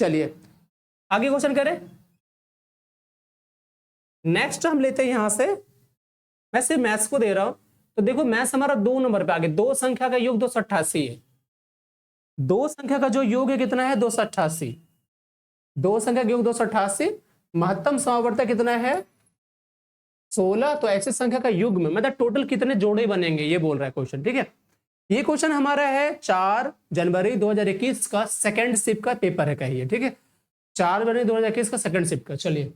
चलिए आगे क्वेश्चन करें। नेक्स्ट हम लेते हैं यहां से, मैं सिर्फ मैथ्स को दे रहा हूं, तो देखो मैथ्स हमारा 2 नंबर पे आगे, दो संख्या का योग 288 है। दो संख्या का जो योग है कितना है 288, दो संख्या का योग 288, महत्तम समावर्तक कितना है 16। तो ऐसी संख्या का युग्म मतलब टोटल कितने जोड़े बनेंगे ये बोल रहा है क्वेश्चन, ठीक है। ये क्वेश्चन हमारा है 4 जनवरी 2021 का सेकंड शिफ्ट का पेपर है कहिए, ठीक है, 4 जनवरी 2021 का सेकंड शिफ्ट का। चलिए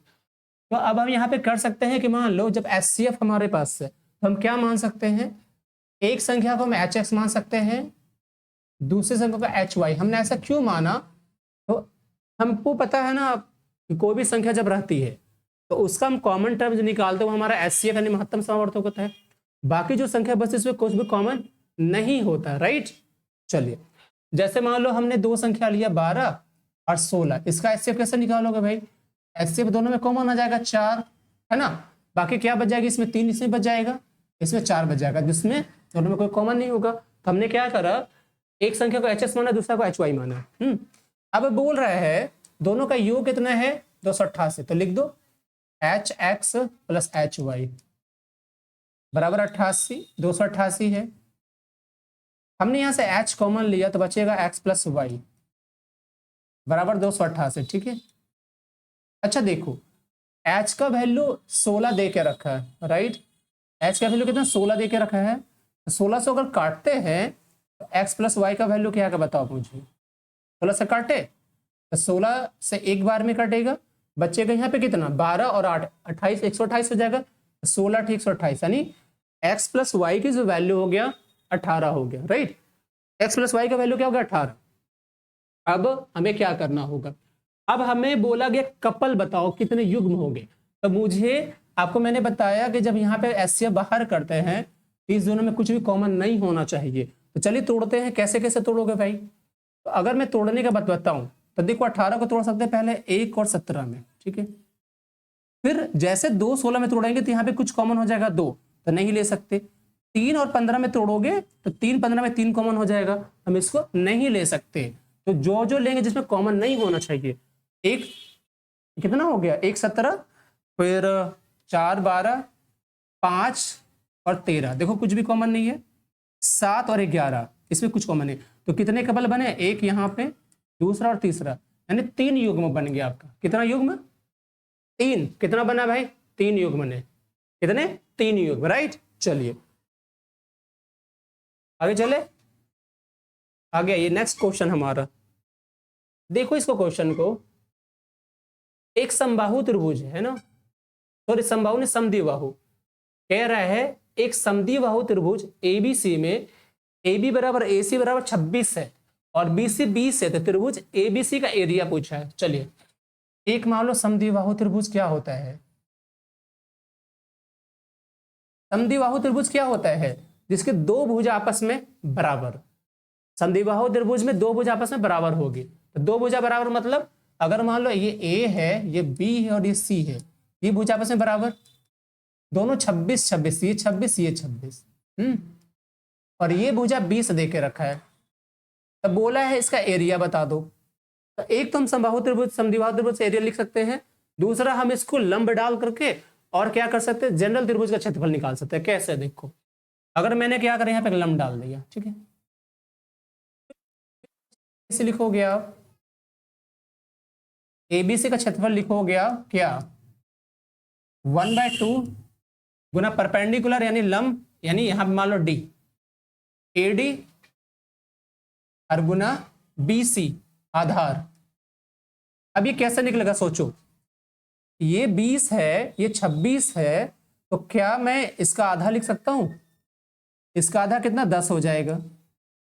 तो अब हम यहाँ पे कर सकते हैं कि मान लो जब एचसीएफ हमारे पास है तो हम क्या मान सकते हैं, एक संख्या को हम एच एक्स मान सकते हैं, दूसरी संख्या को एच वाई। हमने ऐसा क्यों माना, तो हमको पता है ना कि कोई भी संख्या जब रहती है तो उसका हम कॉमन टर्म जो निकालते हैं वो हमारा एचसीएफ यानी महत्तम समावर्तक होता है। बाकी जो संख्या बस इसमें कुछ भी कॉमन नहीं होता, राइट। चलिए जैसे मान लो हमने दो संख्या लिया 12 और 16, इसका एचसीएफ कैसे निकालोगे भाई, एचसीएफ दोनों में कॉमन आ जाएगा 4, है ना। बाकी क्या बच जाएगी, इसमें 3 इसमें बच जाएगा, इसमें 4 बच जाएगा, जिसमें दोनों में कोई कॉमन नहीं होगा। तो हमने क्या करा, एक संख्या को एच एस माना, दूसरा को एच वाई माना। अब बोल रहा है दोनों का योग कितना है 288, तो लिख दो H X plus H Y बराबर 88, 288 है। हमने यहां से एच कॉमन लिया तो बचेगा एक्स प्लस वाई बराबर 288, ठीक है। अच्छा देखो एच का वैल्यू 16 दे के रखा है, राइट, एच का वैल्यू कितना 16 दे के रखा है, 16 से अगर काटते हैं तो एक्स प्लस वाई का वैल्यू क्या है बताओ मुझे, 16 से काटे तो 16 से एक बार में कटेगा, बचेगा यहाँ पे कितना 12 और 8 28, 128 हो जाएगा, 16 ठीक 128, यानी एक्स प्लस वाई की जो वैल्यू हो गया 18 हो गया, राइट। एक्स प्लस वाई का वैल्यू क्या हो गया 18। अब हमें क्या करना होगा, अब हमें बोला गया कपल बताओ कितने युग्म होंगे। तो मुझे आपको मैंने बताया कि जब यहाँ पे एचसीएफ बाहर करते हैं तो इस दोनों में कुछ भी कॉमन नहीं होना चाहिए। तो चलिए तोड़ते हैं, कैसे कैसे तोड़ोगे भाई, तो अगर मैं तोड़ने का बात बताऊं तो देखो 18 को तोड़ सकते हैं पहले 1 और 17 में, ठीक है। फिर जैसे 2 16 में तोड़ेंगे तो यहाँ पे कुछ कॉमन हो जाएगा 2, तो नहीं ले सकते। 3 और 15 में तोड़ोगे तो 3 15 में 3 कॉमन हो जाएगा, हम इसको नहीं ले सकते। तो जो जो लेंगे जिसमें कॉमन नहीं होना चाहिए, एक कितना हो गया 1 17, फिर 4 12, 5 और 13, देखो कुछ भी कॉमन नहीं है, 7 और 11 इसमें कुछ कॉमन है। तो कितने कपल बने, एक यहाँ पे, दूसरा और तीसरा, यानी 3 युग्म बन गया आपका। कितना युग्म 3, कितना बना भाई 3 युग्म ने, कितने 3 युग्म, राइट। चलिए आगे चले, आगे ये नेक्स्ट क्वेश्चन हमारा, देखो इसको क्वेश्चन को, एक समबाहु त्रिभुज है ना, सॉरी समबाहु ने समद्विबाहु, कह रहा है एक समद्विबाहु त्रिभुज एबीसी में AB बराबर AC बराबर 26 है और BC 20 है, तो त्रिभुज ABC का एरिया पूछा है। चलिए एक मान लो समद्विबाहु त्रिभुज क्या होता है, समद्विबाहु त्रिभुज क्या होता है, जिसके दो भुजा आपस में बराबर, समद्विबाहु त्रिभुज में दो भुजा आपस में बराबर होगी। तो दो भुजा बराबर मतलब अगर मान लो ये A है, ये B है और ये C है, ये भुजा आपस में बराबर, दोनों 26 26, ये 26 ये 26, और ये भुजा 20 दे के रखा है। तब बोला है इसका एरिया बता दो। तो एक तो हम समबाहु त्रिभुज समद्विबाहु त्रिभुज एरिया लिख सकते हैं, दूसरा हम इसको लंब डाल करके और क्या कर सकते हैं, जनरल त्रिभुज का क्षेत्रफल निकाल सकते हैं। कैसे देखो, अगर मैंने क्या करा यहाँ पे लंब डाल दिया, ठीक है, इसे लिखोगे आप एबीसी का क्षेत्रफल लिखोगे आप क्या 1/2 गुना परपेंडिकुलर यानी लंब, यानी यहां मान लो डी, एडी और गुना बीसी आधार। अब ये कैसे निकलेगा सोचो, ये 20 है ये 26 है, तो क्या मैं इसका आधा लिख सकता हूं, इसका आधा कितना 10 हो जाएगा।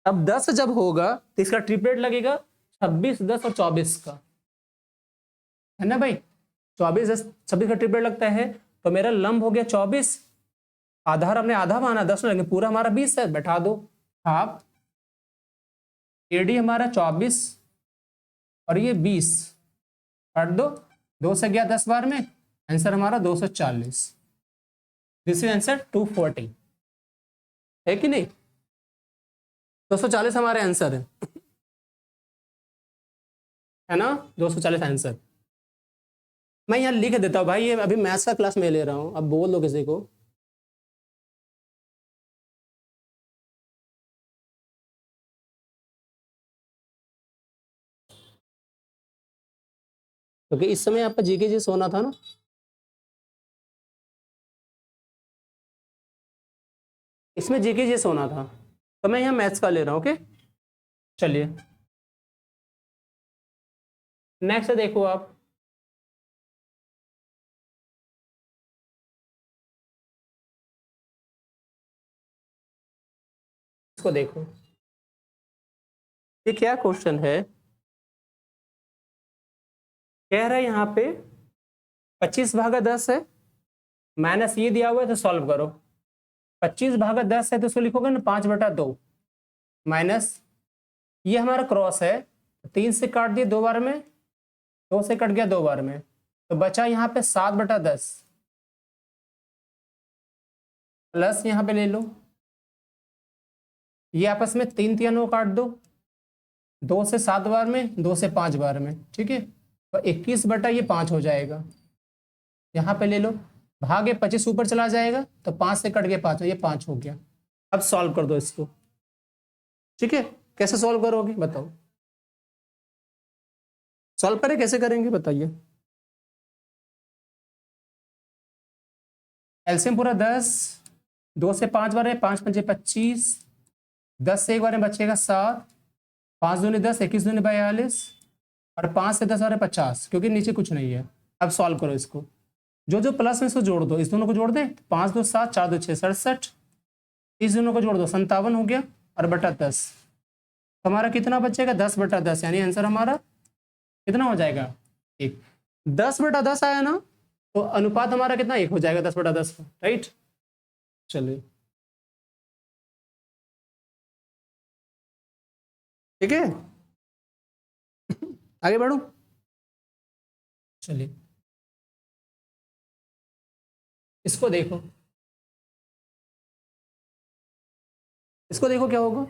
अब 10 जब होगा तो इसका ट्रिपलेट लगेगा 26 10 और 24 का, है ना भाई, 24 10 26 का ट्रिपलेट लगता है। तो मेरा लंब हो गया 24, आधार हमने आधा माना 10 लगे, पूरा हमारा 20 है, बैठा दो हाफ, एडी हमारा 24 और ये 20 काट दो, 2 से गया 10 बार में, आंसर हमारा 240, दिस इज आंसर 240, है कि नहीं, 240 हमारे आंसर है। है ना, 240 आंसर। मैं यहाँ लिख देता हूँ भाई, ये अभी मैथ्स का क्लास में ले रहा हूँ, अब बोल दो किसी को। क्योंकि इस समय आपका जीके जी सोना था ना। इसमें जीके जी सोना था, तो मैं यहाँ मैथ्स का ले रहा हूँ। ओके चलिए नेक्स्ट देखो आप। इसको देखो, ये क्या क्वेश्चन है। कह रहा है यहाँ पे 25/10 है, माइनस ये दिया हुआ है तो सॉल्व करो। 25/10 है तो इसको लिखोगे ना 5/2, माइनस ये हमारा क्रॉस है, 3 से काट दिए 2 बार में, 2 से कट गया 2 बार में, तो बचा यहाँ पे 7/10, प्लस यहाँ पे ले लो, ये आपस में 3 3 काट दो, 2 से 7 बार में, 2 से 5 बार में, ठीक है, तो 21/5 हो जाएगा। यहाँ पे ले लो, भागे 25 ऊपर चला जाएगा तो 5 से कट के 5, ये 5 हो गया। अब सॉल्व कर दो इसको, ठीक है। कैसे सॉल्व करोगे बताओ, सॉल्व करें कैसे करेंगे बताइए। एलसीएम पूरा 10, 2 से 5 बार है, 5 पंचे 25, 10 से एक बार में बचेगा 7, 5 दूनी 10, 21 दूनी 42, और 5 से 10 बार 50, क्योंकि नीचे कुछ नहीं है। अब सॉल्व करो इसको, जो जो प्लस में इसको जोड़ दो, इस दोनों को जोड़ दें, 5 2 7, 4 2 6 67, इस दोनों को जोड़ दो 57 हो गया, और बटा 10, हमारा कितना बचेगा 10/10, यानी आंसर हमारा कितना हो जाएगा 1। 10/10 आया ना, तो अनुपात हमारा कितना 1 हो जाएगा 10/10 का, राइट। चलिए ठीक है, आगे बढ़ो। चलिए इसको देखो, इसको देखो क्या होगा।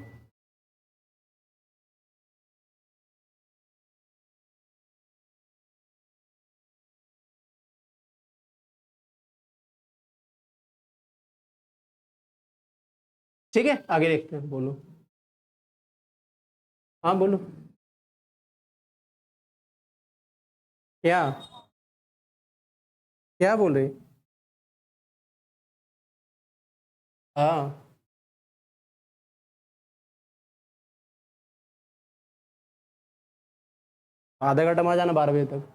ठीक है आगे देखते हैं, बोलो। हाँ बोलो, क्या क्या बोल रहे। हाँ आधा घंटा वहां जाना 12 बजे तक।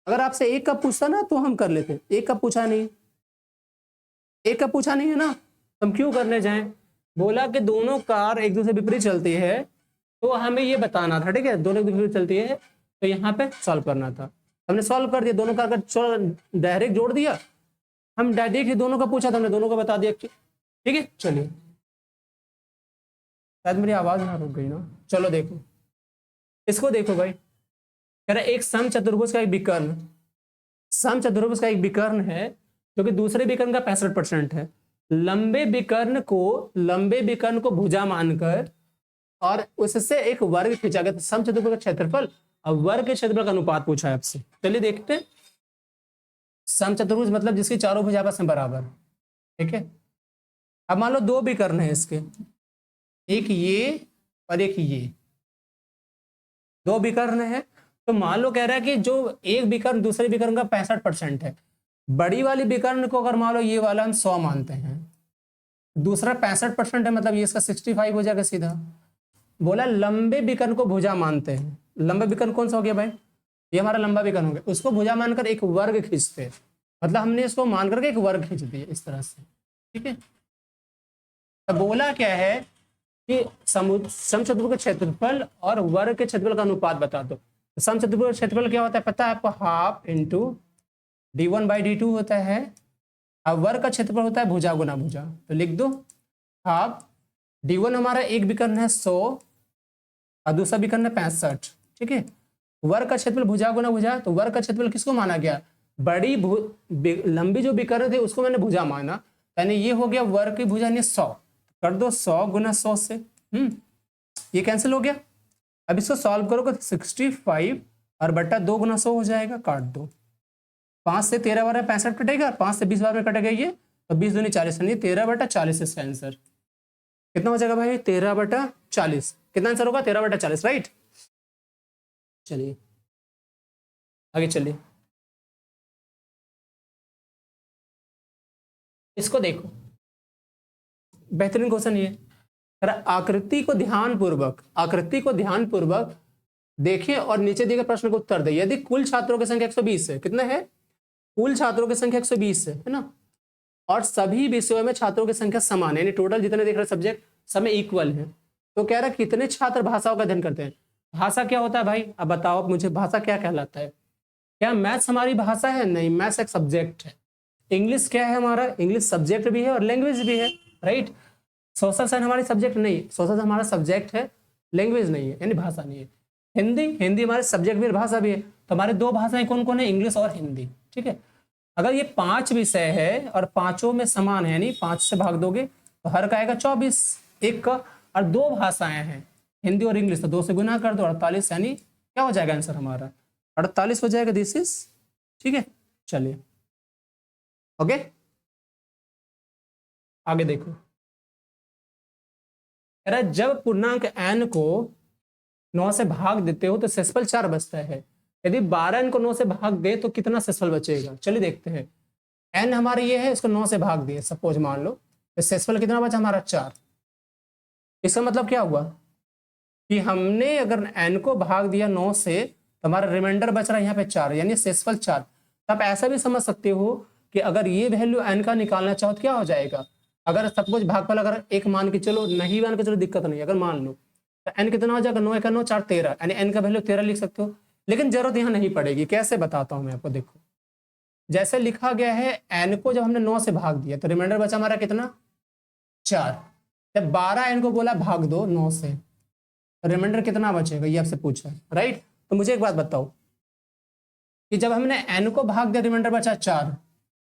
अगर आपसे एक कप पूछता ना तो हम कर लेते, एक कप पूछा नहीं, एक कप पूछा नहीं है ना, हम क्यों करने जाएं। बोला कि दोनों कार एक दूसरे विपरीत चलती है, तो हमें ये बताना था, ठीक है, दोनों एक दूसरे विपरीत चलती है, तो यहाँ पे सॉल्व करना था। हमने सॉल्व कर दिया, दोनों का अगर डायरेक्ट जोड़ दिया, हम डायरेक्ट ही दोनों का पूछा था, हमने दोनों का बता दिया। ठीक है, चलिए, शायद मेरी आवाज ना रुक गई ना। चलो देखो, इसको देखो भाई, कह रहा एक सम चतुर्भुज का एक विकर्ण, सम चतुर्भुज का एक विकर्ण है जो कि दूसरे विकर्ण का 65% है। लंबे विकर्ण को भुजा मानकर और उससे एक वर्ग खींचा गया। तो सम चतुर्भुज का क्षेत्रफल और वर्ग के क्षेत्रफल का अनुपात पूछा है आपसे। चलिए देखते हैं। सम चतुर्भुज मतलब जिसकी चारों भुजा आपस में बराबर। ठीक है, अब मान लो दो विकर्ण है इसके, एक ये और एक ये, दो विकर्ण है। तो मान लो कह रहा है कि जो एक विकर्ण दूसरे विकर्ण का 65% है। बड़ी वाली विकर्ण को अगर मान लो ये वाला हम 100 मानते हैं, दूसरा 65% है, मतलब ये इसका 65 हो जाएगा सीधा। बोला लंबे विकर्ण को भुजा मानते हैं। लंबा विकर्ण कौन सा हो गया भाई? ये हमारा लंबा विकर्ण हो गया। उसको भुजा मानकर एक वर्ग खींचते हैं, मतलब हमने इसको मान करके एक वर्ग खींच दिया इस तरह से। ठीक है, तो बोला क्या है कि समचतुर्भुज का क्षेत्रफल और वर्ग के क्षेत्रफल का अनुपात बता दो। तो समचतुर्भुज का क्षेत्रफल क्या होता है पता है आपको? हाफ इंटू d1/d2 होता है। अब वर्ग का क्षेत्रफल होता है भुजा गुना भुजा, तो लिख दो हाफ। d1 हमारा एक विकर्ण है 100 और दूसरा विकर्ण है 65। ठीक है, वर्ग का क्षेत्रफल भुजा गुना भुजा, तो वर्ग का क्षेत्रफल किसको माना गया? बड़ी लंबी जो विकर्ण थे उसको मैंने भुजा माना, यानी ये हो गया वर्ग की भुजा ने 100। कर दो 100 गुना 100 से, ये कैंसिल हो गया। अब इसको सॉल्व करोगे तो 65 और बट्टा 2 गुना 100 हो जाएगा, काट दो। 5 से 13 बार 65 कटेगा, 5 से 20 बार में कटेगा ये, तो 20 दूनी 40, 13/40 इसका आंसर कितना हो जाएगा भाई? 13/40। कितना आंसर होगा? 13/40, राइट। चलिए आगे चलिए, इसको देखो, बेहतरीन क्वेश्चन ये। आकृति को ध्यानपूर्वक देखें और नीचे दिए गए प्रश्न को उत्तर दें। यदि कुल छात्रों की संख्या 120 है, कितना है? कुल छात्रों की संख्या 120 है ना, और सभी विषयों में छात्रों की संख्या समान है, यानी टोटल जितने देख रहे सब्जेक्ट सब में इक्वल है। तो कह रहा है कितने छात्र भाषाओं का अध्ययन करते हैं? भाषा क्या होता है भाई? अब बताओ आप मुझे, भाषा क्या कहलाता है? क्या मैथ्स हमारी भाषा है? नहीं, मैथ्स एक सब्जेक्ट है। इंग्लिश क्या है हमारा? इंग्लिश सब्जेक्ट भी है और लैंग्वेज भी है, राइट। सोशल साइंस हमारी सब्जेक्ट नहीं, सोशल हमारा सब्जेक्ट है, लैंग्वेज नहीं है, यानी भाषा नहीं है। हिंदी हमारे सब्जेक्ट भी, भाषा भी है। तो हमारे दो भाषाएं कौन कौन है? इंग्लिश और हिंदी। ठीक है, अगर ये 5 विषय है और पांचों में समान है, यानी 5 से भाग दोगे तो हर का आएगा 24, एक का, और दो भाषाएं हैं हिंदी और इंग्लिश, तो 2 से गुना कर दो 48, यानी क्या हो जाएगा आंसर हमारा? 48 हो जाएगा। दिस इज ठीक है। चलिए ओके, आगे देखो। जब पूर्णांक n को 9 से भाग देते हो तो शेषफल 4 बचता है। यदि 12 n को 9 से भाग दे तो कितना शेषफल बचेगा? चलिए देखते हैं। n हमारे ये है, इसको 9 से भाग दिए सपोज मान लो, तो शेषफल कितना बचा हमारा? 4। इसका मतलब क्या हुआ कि हमने अगर n को भाग दिया 9 से तो हमारा रिमाइंडर बच रहा है यहाँ पे 4, यानी शेषफल 4। आप ऐसा भी समझ सकते हो कि अगर ये वैल्यू n का निकालना चाहो तो क्या हो जाएगा? अगर सपोज भागफल अगर एक मान के चलो, नहीं मान के चलो दिक्कत नहीं, अगर मान लो तो n कितना हो जाएगा? 9 × 9 = 4, 13, यानी n का वैल्यू 13 लिख सकते हो। लेकिन जरूरत यहाँ नहीं पड़ेगी, कैसे बताता हूँ मैं आपको। देखो जैसे लिखा गया है, n को जब हमने 9 से भाग दिया तो रिमाइंडर बचा हमारा कितना? 4। जब 12 n को बोला भाग दो 9 से, रिमाइंडर कितना बचेगा ये आपसे पूछा, राइट। तो मुझे एक बात बताओ कि जब हमने n को भाग दिया रिमाइंडर बचा 4,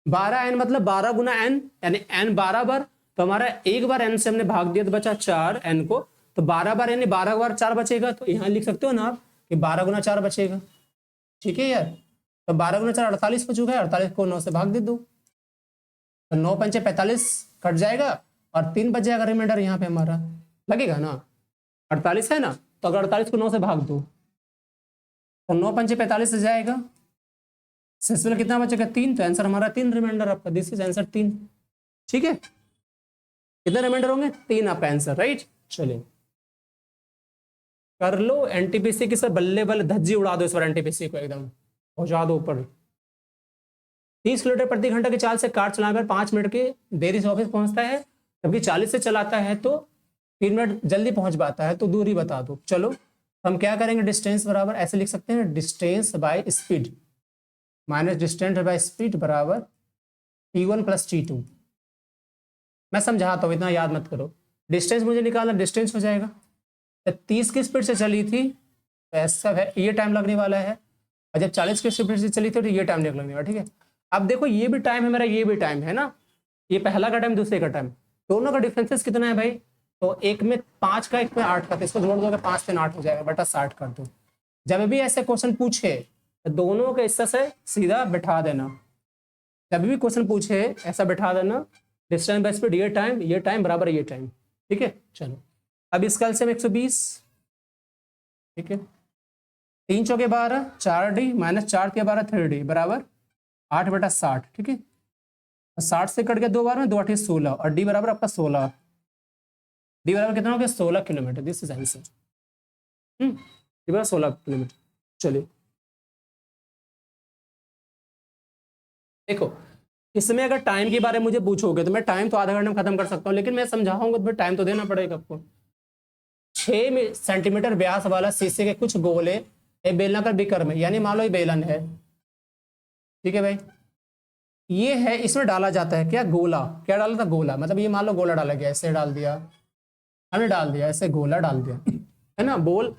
12n मतलब 12 गुना n, यानी n 12 बार, तो हमारा एक बार n से हमने भाग दिया तो बचा 4 n को, तो 12 बार यानी 12 बार 4 बचेगा। तो यहाँ लिख सकते हो ना आप कि 12 गुना 4 बचेगा। ठीक है यार, तो 12 गुना 4 48 बचूगा, 48 को 9 से भाग दे दो, तो 9 × 5 = 45 कट जाएगा और 3 बच जाएगा रिमाइंडर यहाँ पे हमारा, लगेगा ना? 48 है ना, तो अगर 48 को 9 से भाग दो तो 9 × 5 = 45 से जाएगा, शेषफल कितना बचेगा? 3। तो आंसर हमारा 3 रिमाइंडर आपका, दिस इज आंसर 3। ठीक है, कितने रिमाइंडर होंगे? 3 आपका आंसर, राइट। चलिए कर लो एनटीपीसी की सर, बल्ले बल्ले धज्जी उड़ा दो इस बार, एनटीपीसी को एकदम पहुंचा दो ऊपर। 30 किलोमीटर प्रति घंटा की चाल से कार चलाने पर 5 मिनट की देरी से ऑफिस पहुंचता है, जबकि 40 से चलाता है तो 3 मिनट जल्दी पहुंच पाता है। तो दूरी बता दो। चलो हम क्या करेंगे? डिस्टेंस बराबर ऐसे लिख सकते हैं, distance by speed. Minus distance by speed बराबर T1 प्लस T2। मैं समझाता हूँ, इतना याद मत करो। डिस्टेंस मुझे निकालना, डिस्टेंस हो जाएगा 30 की स्पीड से चली थी तो ऐसा है, ये टाइम लगने वाला है, और जब 40 की स्पीड से चली थी तो ये टाइम लगने वाला। ठीक है, अब देखो ये भी टाइम है मेरा, ये भी टाइम है ना, ये पहला का टाइम दूसरे का टाइम, दोनों का डिफरेंसेस कितना है भाई? तो एक में 5 का एक में 8 का, तो इसको जोड़ दोगे 5 से 8 हो जाएगा, बटा 60 कर दो। जब भी ऐसे क्वेश्चन पूछे तो दोनों के हिस्से से सीधा बैठा देना, जब भी क्वेश्चन पूछे ऐसा बैठा देना, डिस्टेंस बाय स्पीड ये टाइम बराबर ये टाइम। ठीक है, चलो अब इसका एलसीएम 120। ठीक है, 3 चौके 12, 4D माइनस 4 के 12 3D बराबर 8 बटा 60। ठीक है, 60 से कट गया 2 बार में, 2 8 16, और डी बराबर आपका 16। डी बराबर कितना हो गया? 16 kilometre. This is answer. D बराबर 16 किलोमीटर। चलिए देखो, इसमें अगर टाइम के बारे में मुझे पूछोगे तो मैं टाइम तो आधा घंटे में खत्म कर सकता हूँ, लेकिन मैं समझाऊंगा तो फिर टाइम तो देना पड़ेगा आपको। 6 सेंटीमीटर व्यास वाला शीशे के कुछ गोले एक बेलनाकार बीकर में, यानी मान लो ये बेलन है, ठीक है भाई, ये है, इसमें डाला जाता है क्या? गोला। क्या डाला था? गोला। मतलब ये मान लो गोला डाला गया, ऐसे डाल दिया, हमने डाल दिया, ऐसे गोला डाल दिया, है ना। बोल,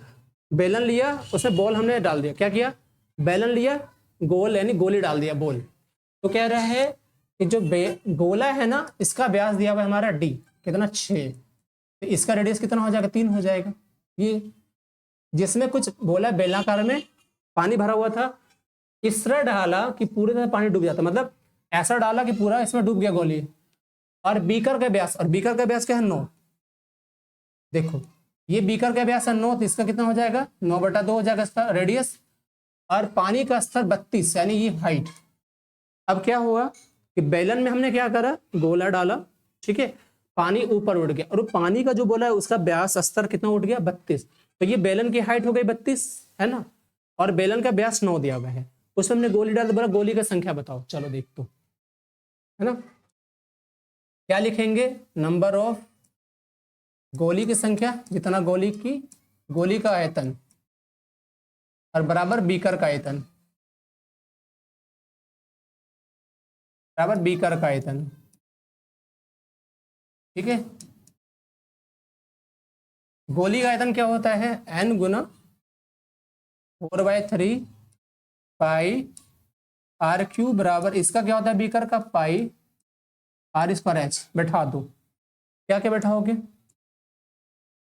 बेलन लिया, उसमें बॉल हमने डाल दिया। क्या किया? बेलन लिया, गोल यानी गोली डाल दिया, बोल। तो कह रहा है कि जो गोला है ना, इसका व्यास दिया हुआ है हमारा डी, कितना? 6, तो इसका रेडियस कितना हो जाएगा? 3 हो जाएगा। ये जिसमें कुछ गोला बेलनाकार में पानी भरा हुआ था, इस तरह डाला कि पूरे तरह पानी डूब जाता, मतलब ऐसा डाला कि पूरा इसमें डूब गया गोली। और बीकर का व्यास, और बीकर का व्यास क्या है? 9। देखो ये बीकर का व्यास है 9, तो इसका कितना हो जाएगा? 9/2 हो जाएगा इसका रेडियस। और पानी का स्तर 32, यानी ये हाइट। अब क्या हुआ कि बेलन में हमने क्या करा? गोला डाला, ठीक है, पानी ऊपर उठ गया, और पानी का जो बोला है उसका व्यास स्तर कितना उठ गया? 32। तो ये बेलन की हाइट हो गई 32, है ना, और बेलन का व्यास 9 दिया हुआ है, उसमें हमने गोली डाल, बोला गोली का संख्या बताओ। चलो देख तो, है ना, क्या लिखेंगे? नंबर ऑफ गोली की संख्या, जितना गोली का आयतन, और बराबर बीकर का आयतन, बराबर बीकर का आयतन। ठीक है, गोली का आयतन क्या होता है? n गुना 4/3 पाई आर क्यूब बराबर, इसका क्या होता है? बीकर का पाई आर स्क्वायर एच। बैठा दो, क्या क्या बैठाओगे?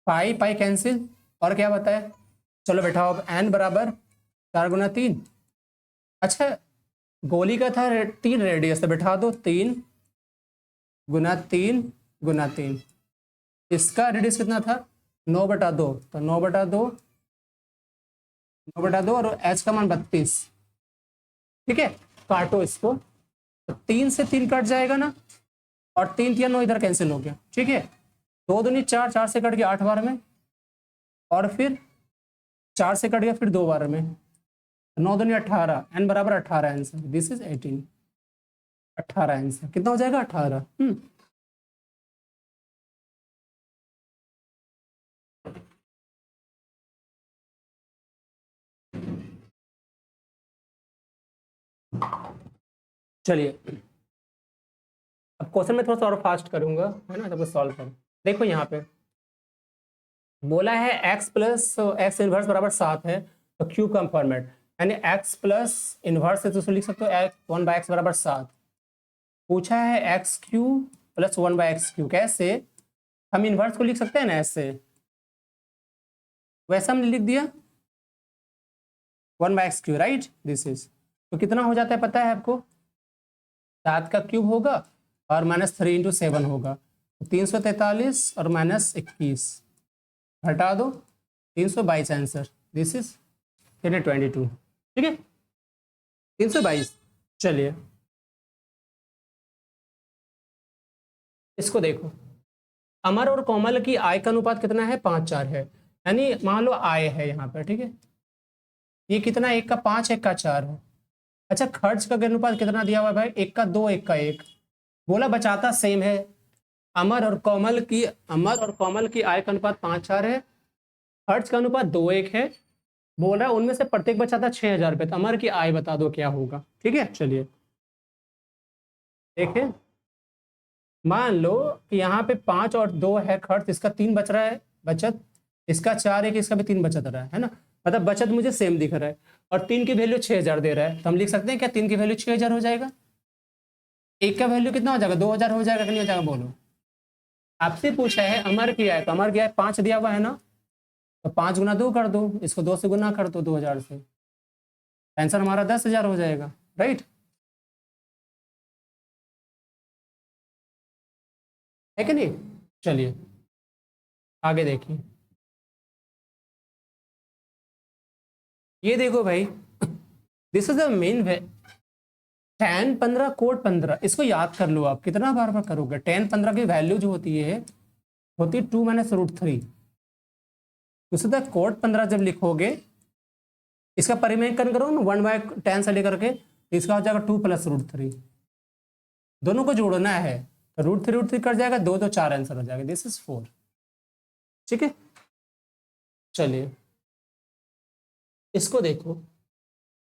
पाई पाई कैंसिल, और क्या बताए? चलो बैठाओ, अब n बराबर 4 गुना 3। अच्छा, गोली का था 3 रेडियस, तो बैठा दो 3 गुना 3 गुना 3। इसका रेडियस कितना था? 9/2, तो 9/2 और h का मान 32। ठीक है, काटो इसको, तो 3 से 3 कट जाएगा ना, और 3 3 9 इधर कैंसिल हो गया। ठीक है, 2 दूनी 4, 4 से कट गया 8 बार में, और फिर 4 से कट गया फिर 2 बार में, 9 दूनी 18, n बराबर 18 आंसर। This is 18, 18 answer. कितना हो जाएगा? 18। चलिए अब क्वेश्चन में थोड़ा सा और फास्ट करूंगा, है ना, तब सॉल्व करो। देखो यहाँ पे बोला है x प्लस एक्स इनवर्स बराबर 7 है, तो क्यूब का फॉर्मेट, यानी x प्लस इनवर्स है तो उसको लिख सकते हो 1/x बराबर 7। पूछा है x cube plus 1/x cube, कैसे? हम इनवर्स को लिख सकते हैं ना ऐसे, वैसा हमने लिख दिया 1/x cube, right. This is, तो कितना हो जाता है पता है आपको? 7 का क्यूब होगा और -3 × 7 होगा, तो 343 और -21, हटा दो 322 आंसर। This is 22। ठीक है, 322। चलिए इसको देखो, अमर और कोमल की आय का अनुपात कितना है? 5:4 है, यानी मान लो आय है यहाँ पर, ठीक है, ये कितना? 1 का 5, 1 का 4 है। अच्छा, खर्च का अनुपात कितना दिया हुआ है भाई? 1 का 2, 1 का 1। बोला बचाता सेम है। अमर और कोमल की आय का अनुपात 5:4 है, खर्च का अनुपात 2:1 है, बोल रहा है उनमें से प्रत्येक बचा था 6,000 रुपये। तो अमर की आय बता दो क्या होगा। ठीक है, चलिए देखें। मान लो कि यहाँ पे 5 और 2 है खर्च, इसका 3 बच रहा है बचत, इसका 4 है कि इसका भी 3 बचत रहा है ना। मतलब बचत मुझे सेम दिख रहा है और 3 की वैल्यू 6,000 दे रहा है। तो हम लिख सकते हैं क्या 3 की वैल्यू 6,000 हो जाएगा। एक का वैल्यू कितना हो जाएगा, 2,000 हो जाएगा कि नहीं हो जाएगा बोलो। आपसे पूछा है अमर की आय, तो अमर की आय 5 दिया हुआ है ना, तो 5 गुना 2 कर दो, इसको 2 से गुना कर दो 2,000 से, आंसर हमारा 10,000 हो जाएगा। राइट, है कि नहीं। चलिए आगे देखिए। ये देखो भाई, this is the main tan 15 cot 15, इसको याद कर लो आप, कितना बार बार करोगे। tan 15 की वैल्यू जो होती है 2 - √3। उसी तरह कोट 15 जब लिखोगे, इसका परिमेयकरण करो ना 1/tan से लेकर के, तो इसका हो जाएगा 2 + √3। दोनों को जोड़ना है तो √3 कट जाएगा, 2 तो 4 आंसर हो जाएगा, दिस इज 4। ठीक है, चलिए इसको देखो।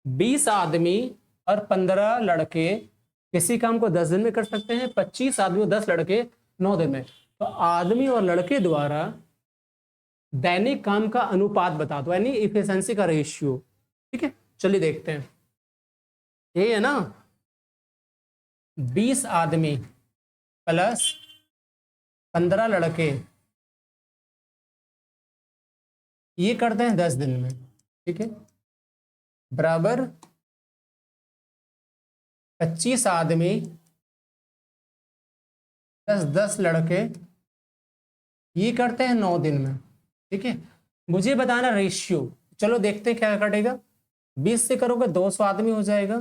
20 आदमी और 15 लड़के किसी काम को 10 दिन में कर सकते हैं, 25 आदमी और 10 लड़के 9 दिन में। तो आदमी और लड़के द्वारा दैनिक काम का अनुपात बता दो, यानी इफिशिएंसी का रेशियो। ठीक है, चलिए देखते हैं। ये है ना 20 आदमी प्लस 15 लड़के, ये करते हैं 10 दिन में। ठीक है, बराबर 25 आदमी 10 लड़के, ये करते हैं 9 दिन में। ठीक है, मुझे बताना रेशियो। चलो देखते हैं क्या कटेगा। 20 से करोगे 200 आदमी हो जाएगा,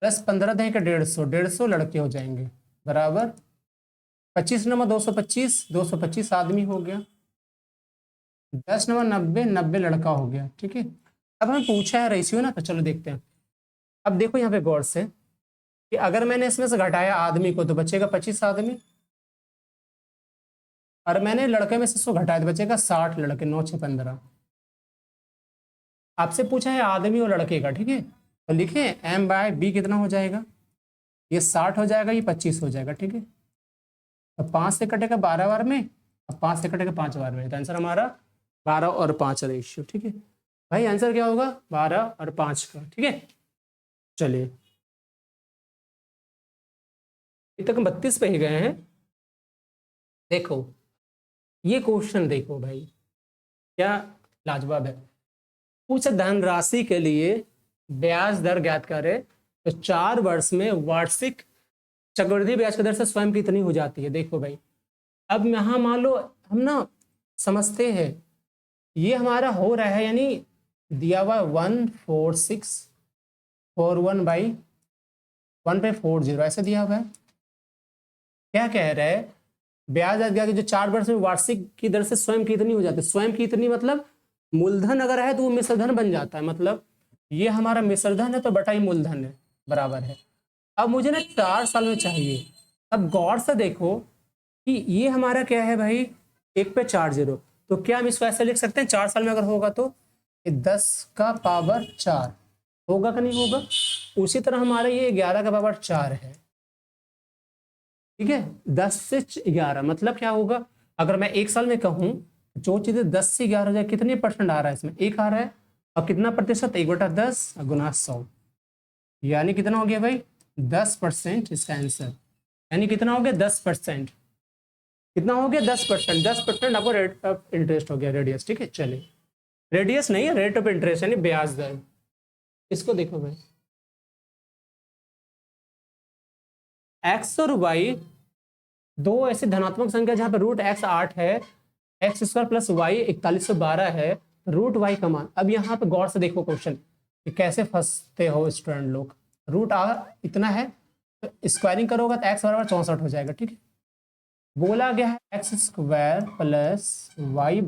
प्लस 15 दें का 150 लड़के हो जाएंगे, बराबर 25 नंबर 225, 225 आदमी हो गया, 10 नंबर 90, 90 लड़का हो गया। ठीक है, अब हमें पूछा है रेशियो ना, तो चलो देखते हैं। अब देखो यहाँ पे गौर से कि अगर मैंने इसमें से घटाया आदमी को तो बचेगा 25 आदमी, और मैंने लड़के में से इसको घटाया तो बचेगा 60 लड़के, 9 6 15। आपसे पूछा है आदमी और लड़के का। ठीक है, तो लिखे m/b कितना हो जाएगा, ये 60 हो जाएगा, ये 25 हो जाएगा। ठीक है, तो 5 से कटेगा 12 बार में, और 5 से कटेगा 5 बार में, तो आंसर हमारा 12 और 5 रेशियो। ठीक है भाई, आंसर क्या होगा 12 और 5 का। ठीक है, चलिए अभी तक हम 32 पे ही गए हैं। देखो ये क्वेश्चन देखो भाई, क्या लाजवाब है। कुछ धनराशि के लिए ब्याज दर ज्ञात करें, तो 4 वर्ष में वार्षिक चक्रवृद्धि ब्याज की दर से स्वयं कितनी हो जाती है। देखो भाई, अब यहाँ मान लो हम ना समझते हैं, ये हमारा हो रहा है, यानी दिया हुआ 14641/1/40 ऐसे दिया हुआ है। क्या कह रहा है, ब्याज दर जो 4 वर्ष में वार्षिक की दर से स्वयं कितनी हो जाती है। स्वयं कितनी मतलब मूलधन अगर है तो वो मिश्रधन बन जाता है, मतलब ये हमारा मिश्रधन है तो बटा ही मूलधन है, बराबर है। अब मुझे ना 4 साल में चाहिए। अब गौर से देखो कि ये हमारा क्या है भाई, 1/4 तो क्या हम इसको ऐसे लिख सकते हैं 4 साल में अगर होगा तो 10⁴ होगा कि नहीं होगा। उसी तरह हमारा ये 11⁴ है। ठीक है, 10 से 11 मतलब क्या होगा, अगर मैं 1 साल में कहूं जो चीजें 10 से 11 हो जाए, कितने परसेंट आ रहा है इसमें, 1 आ रहा है। और कितना प्रतिशत, 1/10 गुना 100, यानी कितना हो गया भाई 10% इसका आंसर। यानी कितना हो गया 10%, कितना हो गया 10%, 10% आपको रेट ऑफ इंटरेस्ट हो गया, रेडियस। ठीक है, चलिए रेडियस नहीं है, रेट ऑफ इंटरेस्ट यानी ब्याज दर। इसको देखो भाई, एक्स और वाई दो ऐसी धनात्मक संख्या जहां पर √x 8 है, x² + y 4112 है, √y का मान। अब यहाँ पे गौर से देखो क्वेश्चन कि कैसे फंसते हो स्टूडेंट लोग। √r इतना है तो स्क्वायरिंग करोगे तो x = 64 हो जाएगा। ठीक है, बोला गया है x² + y =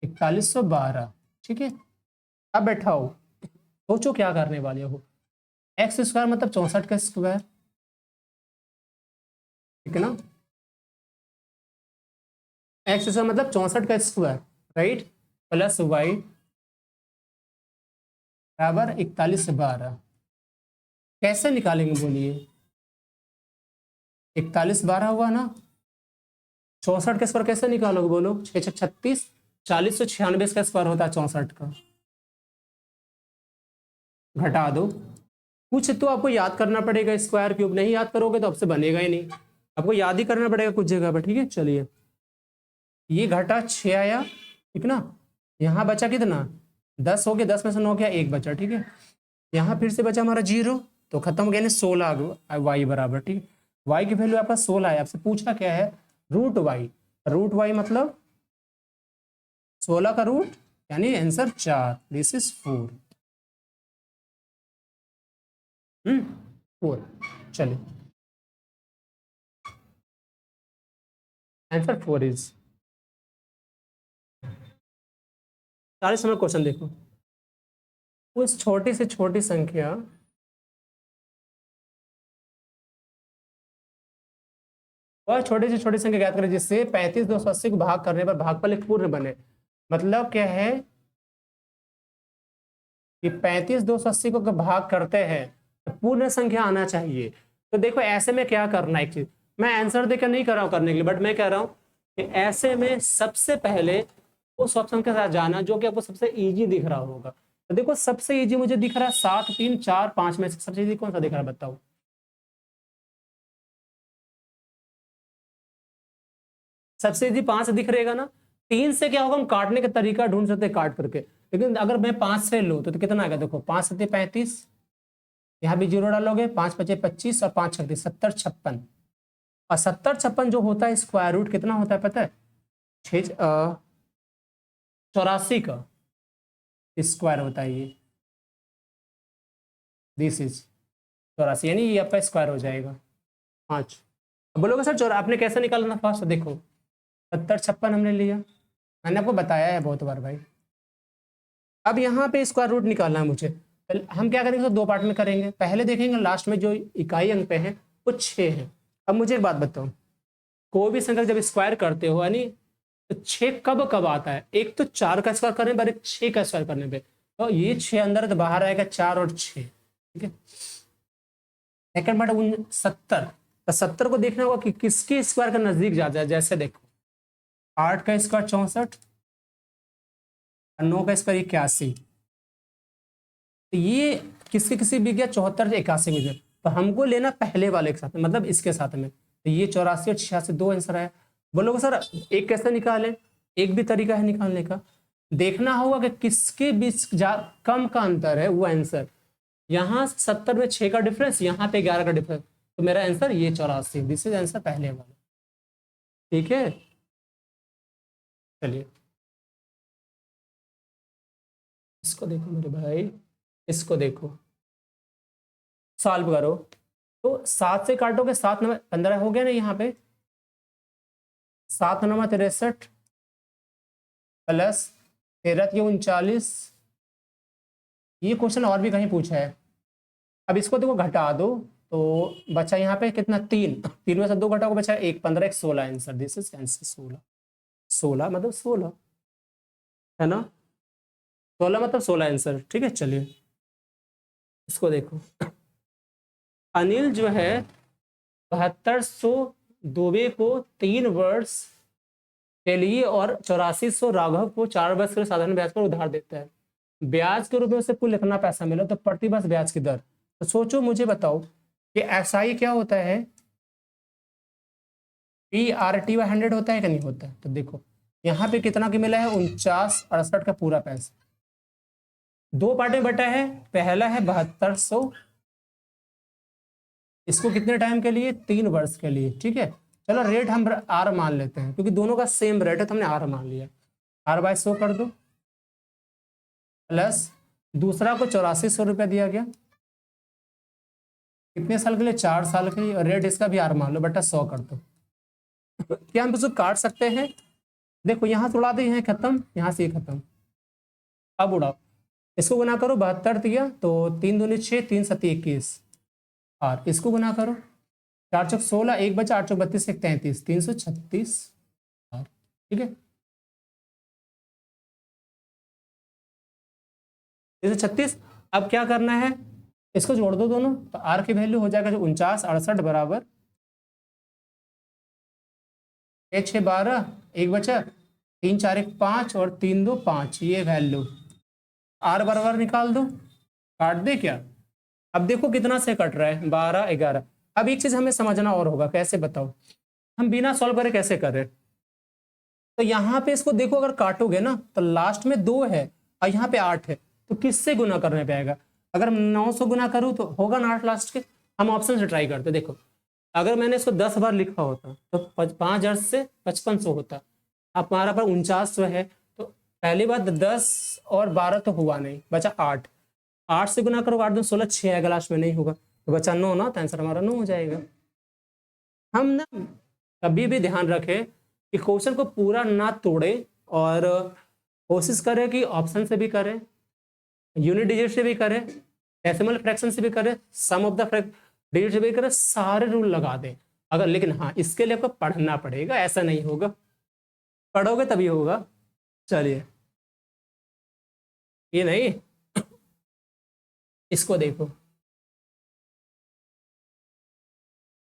4112। ठीक है, अब बैठाओ, सोचो क्या करने वाले हो। x² मतलब 64 का स्क्वायर, ठीक है ना, x² मतलब 64 का स्क्वायर, राइट। प्लस वाई बराबर 41/12। कैसे निकालेंगे बोलिए? 41/12 हुआ ना। 64 के स्क्वायर कैसे निकालोगे बोलो? 6 6 36, 4096 का स्क्वायर होता है 64 का। घटा दो। कुछ तो आपको याद करना पड़ेगा, स्क्वायर क्यूब नहीं याद करोगे तो आपसे बनेगा ही नहीं। आपको याद ही करना पड़ेगा कुछ जगह पर, ठीक है। चलिए, ये घटा 6 आया, ठीक ना। यहाँ बचा कितना? 10 हो गया, 10 में से 9 गया, 1 बचा, ठीक है। यहाँ फिर से बचा हमारा 0, तो खत्म हो गया ना। 16 वाई बराबर, ठीक। वाई की वैल्यू आपका 16 है। आपसे पूछा क्या है? Root Y. रूट वाई मतलब 16 का रूट, यानी आंसर 4। This is 4। 4। चलिए, आंसर 4 इज। 40 नंबर क्वेश्चन देखो। उस छोटी से छोटी संख्या वह छोटी से छोटी संख्या ज्ञात करें जिससे 35 280 को भाग करने पर भागफल एक पूर्ण बने। मतलब क्या है कि 35 280 को भाग करते हैं तो पूर्ण संख्या आना चाहिए। तो देखो ऐसे में क्या करना है, एक चीज मैं आंसर देकर नहीं कर रहा हूं करने के लिए, बट मैं कह रहा हूं कि ऐसे में सबसे पहले उस ऑप्शन के साथ जाना जो कि आपको सबसे इजी दिख रहा होगा। तो देखो सबसे इजी मुझे दिख रहा है 7 3 4 5 में से सबसे इजी कौन सा दिख रहा है बताओ? सबसे इजी 5 दिख रहेगा ना। 3 से क्या होगा, हम काटने का तरीका ढूंढ सकते हैं काट करके। लेकिन अगर मैं 5 से लूँ तो कितना आएगा? देखो 5 7 35, यहाँ भी 0 डालोगे, 5 5 25 और 5 6 70 56। और 70 56 जो होता है स्क्वायर रूट कितना होता है पता है? 84 का स्क्वायर होता है ये। दिस इज 84, यानी ये आपका स्क्वायर हो जाएगा 5। अब बोलोगे सर चौरा आपने कैसे निकालना फास्ट? देखो 70 56 हमने लिया, मैंने आपको बताया है बहुत बार भाई। अब यहाँ पे स्क्वायर रूट निकालना है मुझे। हम क्या करेंगे तो 2 पार्ट में करेंगे। पहले देखेंगे लास्ट में जो इकाई अंक पे है वो 6 है। अब मुझे एक बात बताओ, कोई भी संख्या जब स्क्वायर करते हो यानी तो 6 कब कब आता है? एक तो 4 का स्क्वायर करने पर, एक 6 का स्क्वायर करने पे। तो ये 6 अंदर है तो बाहर आएगा 4 और 6, ठीक है। Second part 70। तो 70 को देखना होगा कि किसके स्क्वायर का नजदीक जाता है। जैसे देखो 8 का स्क्वायर 64 और 9 का स्क्वायर 81। तो ये किसके किसी भी गया 74 से 81 में गया। तो हमको लेना पहले वाले के साथ में, मतलब इसके साथ में। तो ये 84 और 86 दो आंसर है। बोलोगे सर एक कैसे निकालें? एक भी तरीका है निकालने का। देखना होगा कि किसके बीच कम का अंतर है वो आंसर। यहाँ 70 में 6 का डिफरेंस, यहाँ पे 11 का डिफरेंस, तो मेरा आंसर ये 84। दिस इज आंसर पहले वाला, ठीक है। चलिए इसको देखो मेरे भाई, इसको देखो, सॉल्व करो। तो 7 से काटोगे 7 नंबर 15 हो गया ना यहाँ पे। 7 नंबर 63 प्लस 13 39। ये क्वेश्चन और भी कहीं पूछा है। अब इसको देखो घटा दो तो बचा यहाँ पे कितना? 3। 3 में से 2 घटाओगे बचा 1, 15 1 16 आंसर। This is answer 16। 16 मतलब 16 है ना। 16 मतलब 16 आंसर, ठीक है। चलिए इसको देखो, अनिल जो है 7200 दुबे को 3 वर्ष के लिए और 8400 राघव को 4 वर्ष के साधारण ब्याज पर उधार देता है। ब्याज के रूप में उसे कुल इतना पैसा मिला तो प्रति वर्ष ब्याज की दर। तो सोचो मुझे बताओ कि एसआई क्या होता है? PRT/100 होता है कि नहीं होता है? तो देखो यहाँ पे कितना की मिला है? 49 68 का पूरा पैसा। 2 पार्ट में बटा है। पहला है 7200, इसको कितने टाइम के लिए? 3 वर्ष के लिए, ठीक है। चलो रेट हम आर मान लेते हैं क्योंकि दोनों का सेम रेट है तो हमने आर मान लिया। R/100 कर दो प्लस दूसरा को 8400 रुपया दिया गया। कितने साल के लिए? 4 साल के लिए। और रेट इसका भी आर मान लो बटा 100 कर दो। क्या हम इसको काट सकते हैं? देखो यहाँ से उड़ा दे, यहाँ खत्म, यहाँ से ये खत्म। अब उड़ाओ, इसको गुना करो 72 दिया तो 3 दूनी 6, 3 7 21। और इसको गुना करो 4 चौक 16, 1 बचा, 8 चौक 32 1 33, 336। ठीक है। 336। अब क्या करना है, इसको जोड़ दो दोनों, तो आर की वैल्यू हो जाएगा 49 68 बराबर 6 12, एक बचा 3 4 1 5 और 3 2 5, ये वैल्यू आर बराबर निकाल दो, काट दे क्या। अब देखो कितना से कट रहा है, 12 11। अब एक चीज हमें समझना और होगा, कैसे बताओ, हम बिना सॉल्व करे कैसे कर रहे। तो यहाँ पे इसको देखो, अगर काटोगे ना तो लास्ट में 2 है और यहाँ पे 8 है, तो किससे गुना करने पे आएगा। अगर 900 गुना करूँ तो होगा ना 8 लास्ट के। हम ऑप्शन से ट्राई करते, देखो अगर मैंने इसको 10 बार लिखा होता तो 5000 से 5500 होता। अब हमारा पर 4900 है, तो पहली बात 10 और 12 तो हुआ नहीं, बचा 8। 8 से गुना करो, 8 2 16, 6 आएगा लास्ट में, नहीं होगा तो बचा 9 ना, तो आंसर हमारा 9 हो जाएगा। हम ना कभी भी ध्यान रखें कि क्वेश्चन को पूरा ना तोड़े और कोशिश करें कि ऑप्शन से भी करें, यूनिट डिजिट से भी करें, डेसिमल फ्रैक्शन से भी करें, सम ऑफ द डिजिट से भी करें, सारे रूल लगा दें अगर। लेकिन हाँ, इसके लिए आपको पढ़ना पड़ेगा, ऐसा नहीं होगा, पढ़ोगे तभी होगा। चलिए ये नहीं, इसको देखो,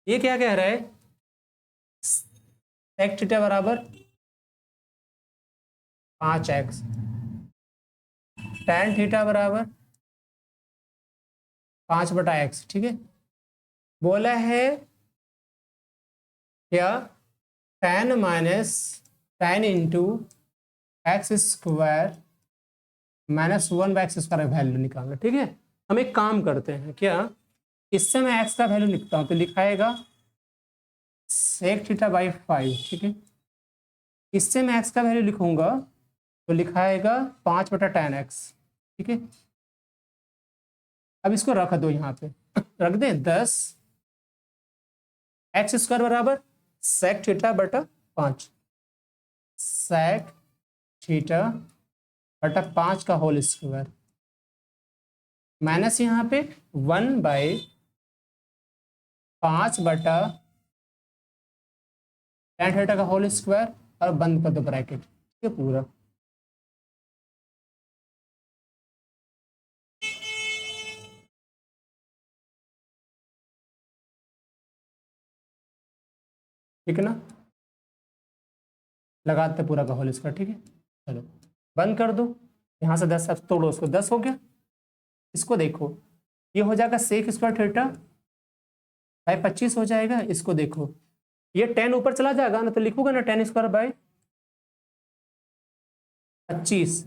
ये क्या कह रहा है, सेक थीटा बराबर 5x, टैन थीटा बराबर 5/x, ठीक है। बोला है क्या, tan minus tan into x square minus 1/x² value निकालना, ठीक है। हम एक काम करते हैं, क्या इससे मैं x का वैल्यू लिखता हूं, तो लिखाएगा सेक थीटा बाई 5, ठीक है। इससे मैं x का वैल्यू लिखूंगा तो लिखाएगा 5/tan x, ठीक है। अब इसको रख दो यहाँ पे, रख दें 10 x² बराबर सेक थीटा बटा 5, सेक थीटा बटा 5 का होल स्क्वायर, माइनस यहाँ पे 1/5/tan थीटा का होल स्क्वायर, और बंद कर दो ब्रैकेट, ठीक है पूरा। ठीक है ना, लगाते पूरा का होल स्क्वायर, ठीक है। चलो बंद कर दो, यहाँ से 10 अब तोड़ो उसको, 10 हो गया। इसको देखो, ये हो जाएगा सेक स्क्वायर थीटा बाई 25 हो जाएगा। इसको देखो, ये 10 ऊपर चला जाएगा ना, तो लिखोगे ना tan स्क्वायर बाई 25।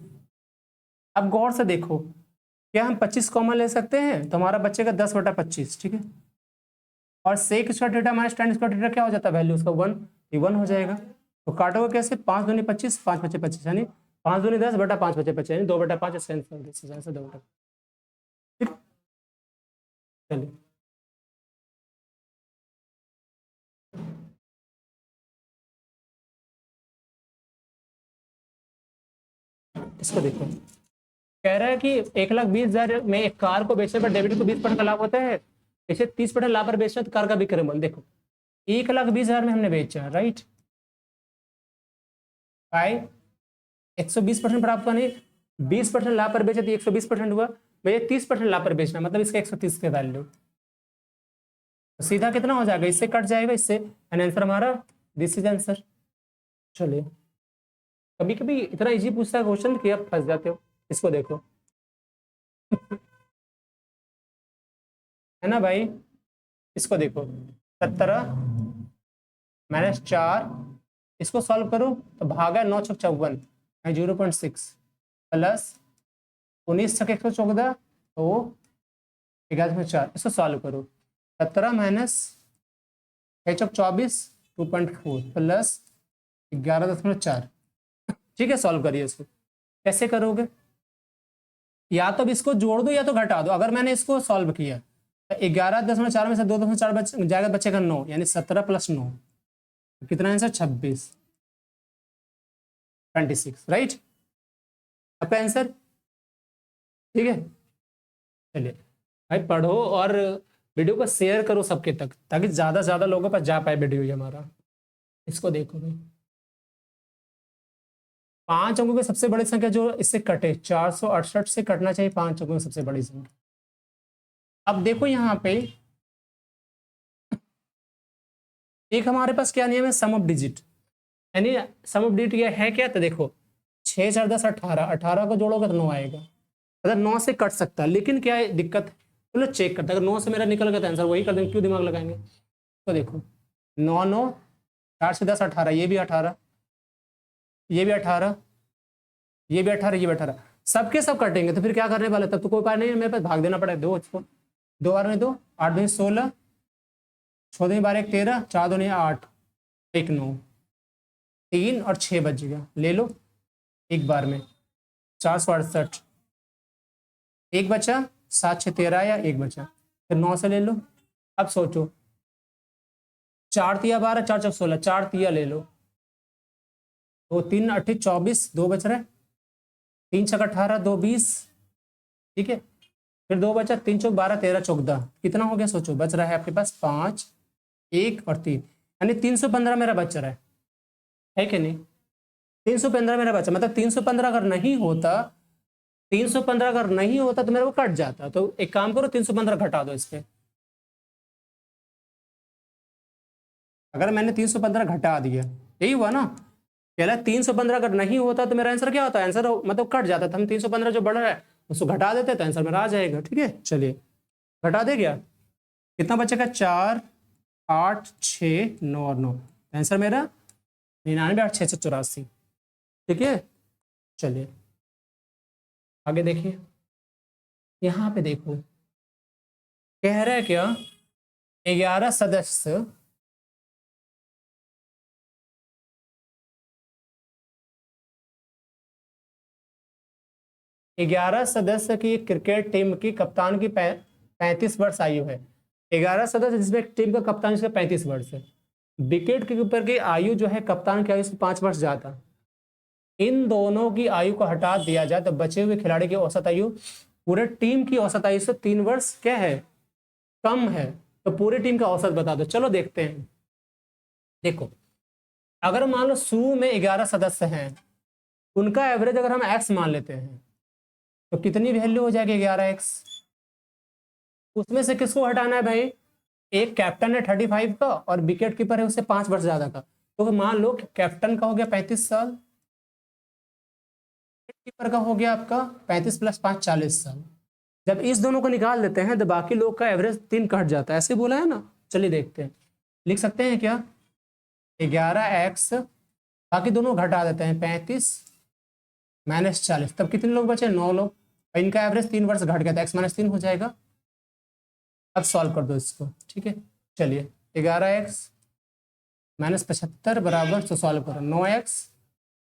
अब गौर से देखो, क्या हम 25 कॉमन ले सकते हैं, तो हमारा बचेगा 10/25, ठीक है। और sec square theta minus tan square theta क्या हो जाता है वैल्यू उसका, 1, ये 1 हो जाएगा। तो काटोगे कैसे, 5 दूनी 25, 5 5 25, यानी 5 दूनी 10 बटा 5 25, यानी 2/5 आंसर 2 बटा। ठीक, चलिए इसको देखो, कह रहा है कि 1,20,000 में एक कार को बेचने पर डेबिट को 20% का लाभ होता है, इसे 30% लाभ पर बेचना तो कार का विक्रय मूल्य देखो, 1,20,000 में हमने बेचा, राइट, बाय 120% प्राप्त हुआ, नहीं 20% लाभ पर बेचा तो 120% हुआ, भैया 30% लाभ पर बेचना मतलब इसका 130 के वैल्यू, तो सीधा कितना हो जाएगा, इससे कट जाएगा इससे, आंसर हमारा दिस इज आंसर। चलिए, कभी कभी इतना इजी पूछता है क्वेश्चन कि आप फंस जाते हो। इसको देखो है ना भाई, इसको देखो 17 माइनस 4, इसको सॉल्व करो तो भागा 9 छक 54 0.6 प्लस 19 छक 114 तो 11/4, इसको सॉल्व करो 17 माइनस 6 चौक 24 2.4 प्लस 11.4, ठीक है। सॉल्व करिए इसको, कैसे करोगे, या तो अब इसको जोड़ दो या तो घटा दो। अगर मैंने इसको सॉल्व किया तो 11.4 में से 2.4 जाएगा, बचेगा 9, यानी 17 + 9 कितना आंसर 26 26, राइट, आपका आंसर, ठीक है। चलिए भाई पढ़ो और वीडियो को शेयर करो सबके तक, ताकि ज्यादा से ज्यादा लोगों पर जा पाए वीडियो ये हमारा। इसको देखो भाई, 5 अंकों की सबसे बड़ी संख्या जो इससे कटे 468 से कटना चाहिए 5 अंकों की सबसे बड़ी संख्या। अब देखो यहाँ पे एक हमारे पास क्या नियम है, सम ऑफ डिजिट, यानी सम ऑफ डिजिट ये है क्या, तो देखो 6 4 10 18, 18 को जोड़ोगे तो 9 आएगा, अगर 9 से कट सकता है, लेकिन क्या है दिक्कत, चलो चेक करते हैं, अगर 9 से मेरा निकल गया तो आंसर वही कर देंगे, क्यों दिमाग लगाएंगे। तो देखो 9 9 4 से 10 18, ये भी 18, ये भी 18, ये भी 18, ये भी 18, सबके सब कटेंगे तो फिर क्या करने वाले, तब तो कोई उपाय नहीं है मेरे पास, भाग देना पड़ेगा। दो इसको 2 बार में 2, 8 2 16, 6 2 12 1 13, 4 2 8, 1 9, 3 और 6 बच गया, ले लो एक बार में 468, एक बचा, 7 6 13 या एक बचा, फिर 9 से ले लो। अब सोचो 4 तिया 12, 4 4 16, 4 तिया ले लो, 2 3 8 24, 2 बच रहे, 3 6 18, 2 20, ठीक है, फिर 2 बचा, 3 चौक 12, 13 14, कितना हो गया सोचो, बच रहा है आपके पास 5 1 और 3, यानी 315 मेरा बच रहा है कि नहीं, 315 मेरा बचा, मतलब 315 अगर नहीं होता, 315 अगर नहीं होता तो मेरे को कट जाता, तो एक काम करो 315 घटा दो इस पे, अगर मैंने 315 घटा दिया, यही हुआ ना, पहला 315 अगर नहीं होता तो मेरा आंसर क्या होता है, आंसर मतलब कट जाता था, हम 315 जो बढ़ रहा है उसको घटा देते तो आंसर मेरा आ जाएगा, ठीक है। चलिए घटा दे गया, कितना बचेगा, 4 8 6 9 और 9, आंसर मेरा 99 8 684, ठीक है। चलिए आगे देखिए, यहाँ पे देखो कह रहा है क्या, 11 सदस्य की क्रिकेट टीम की कप्तान की 35 वर्ष आयु है, 11 सदस्य जिसमें टीम का कप्तान जिसका 35 वर्ष है, विकेट कीपर की आयु जो है कप्तान की आयु से 5 वर्ष ज्यादा, इन दोनों की आयु को हटा दिया जाए तो बचे हुए खिलाड़ी की औसत आयु पूरे टीम की औसत आयु से 3 वर्ष क्या है, कम है, तो पूरी टीम का औसत बता दो। चलो देखते हैं, देखो अगर मान लो शुरू में 11 सदस्य हैं, उनका एवरेज अगर हम एक्स मान लेते हैं तो कितनी वैल्यू हो जाएगी 11x, उसमें से किसको हटाना है भाई, एक कैप्टन है 35 का और विकेट कीपर है उससे 5 वर्ष ज्यादा का, तो मान लो कैप्टन का हो गया 35 साल, कीपर का हो गया आपका 35 + 5 40 साल, जब इस दोनों को निकाल देते हैं तो बाकी लोग का एवरेज 3 कट जाता है, ऐसे बोला है ना। चलिए देखते हैं, लिख सकते हैं क्या, 11x, बाकी दोनों घटा देते हैं, 35 - 40, तब कितने लोग बचे, 9 लोग, इनका एवरेज 3 वर्ष घट गया था, x - 3 हो जाएगा। अब सॉल्व कर दो इसको, ठीक है। चलिए 11x - 75 बराबर, तो सॉल्व करो, 9x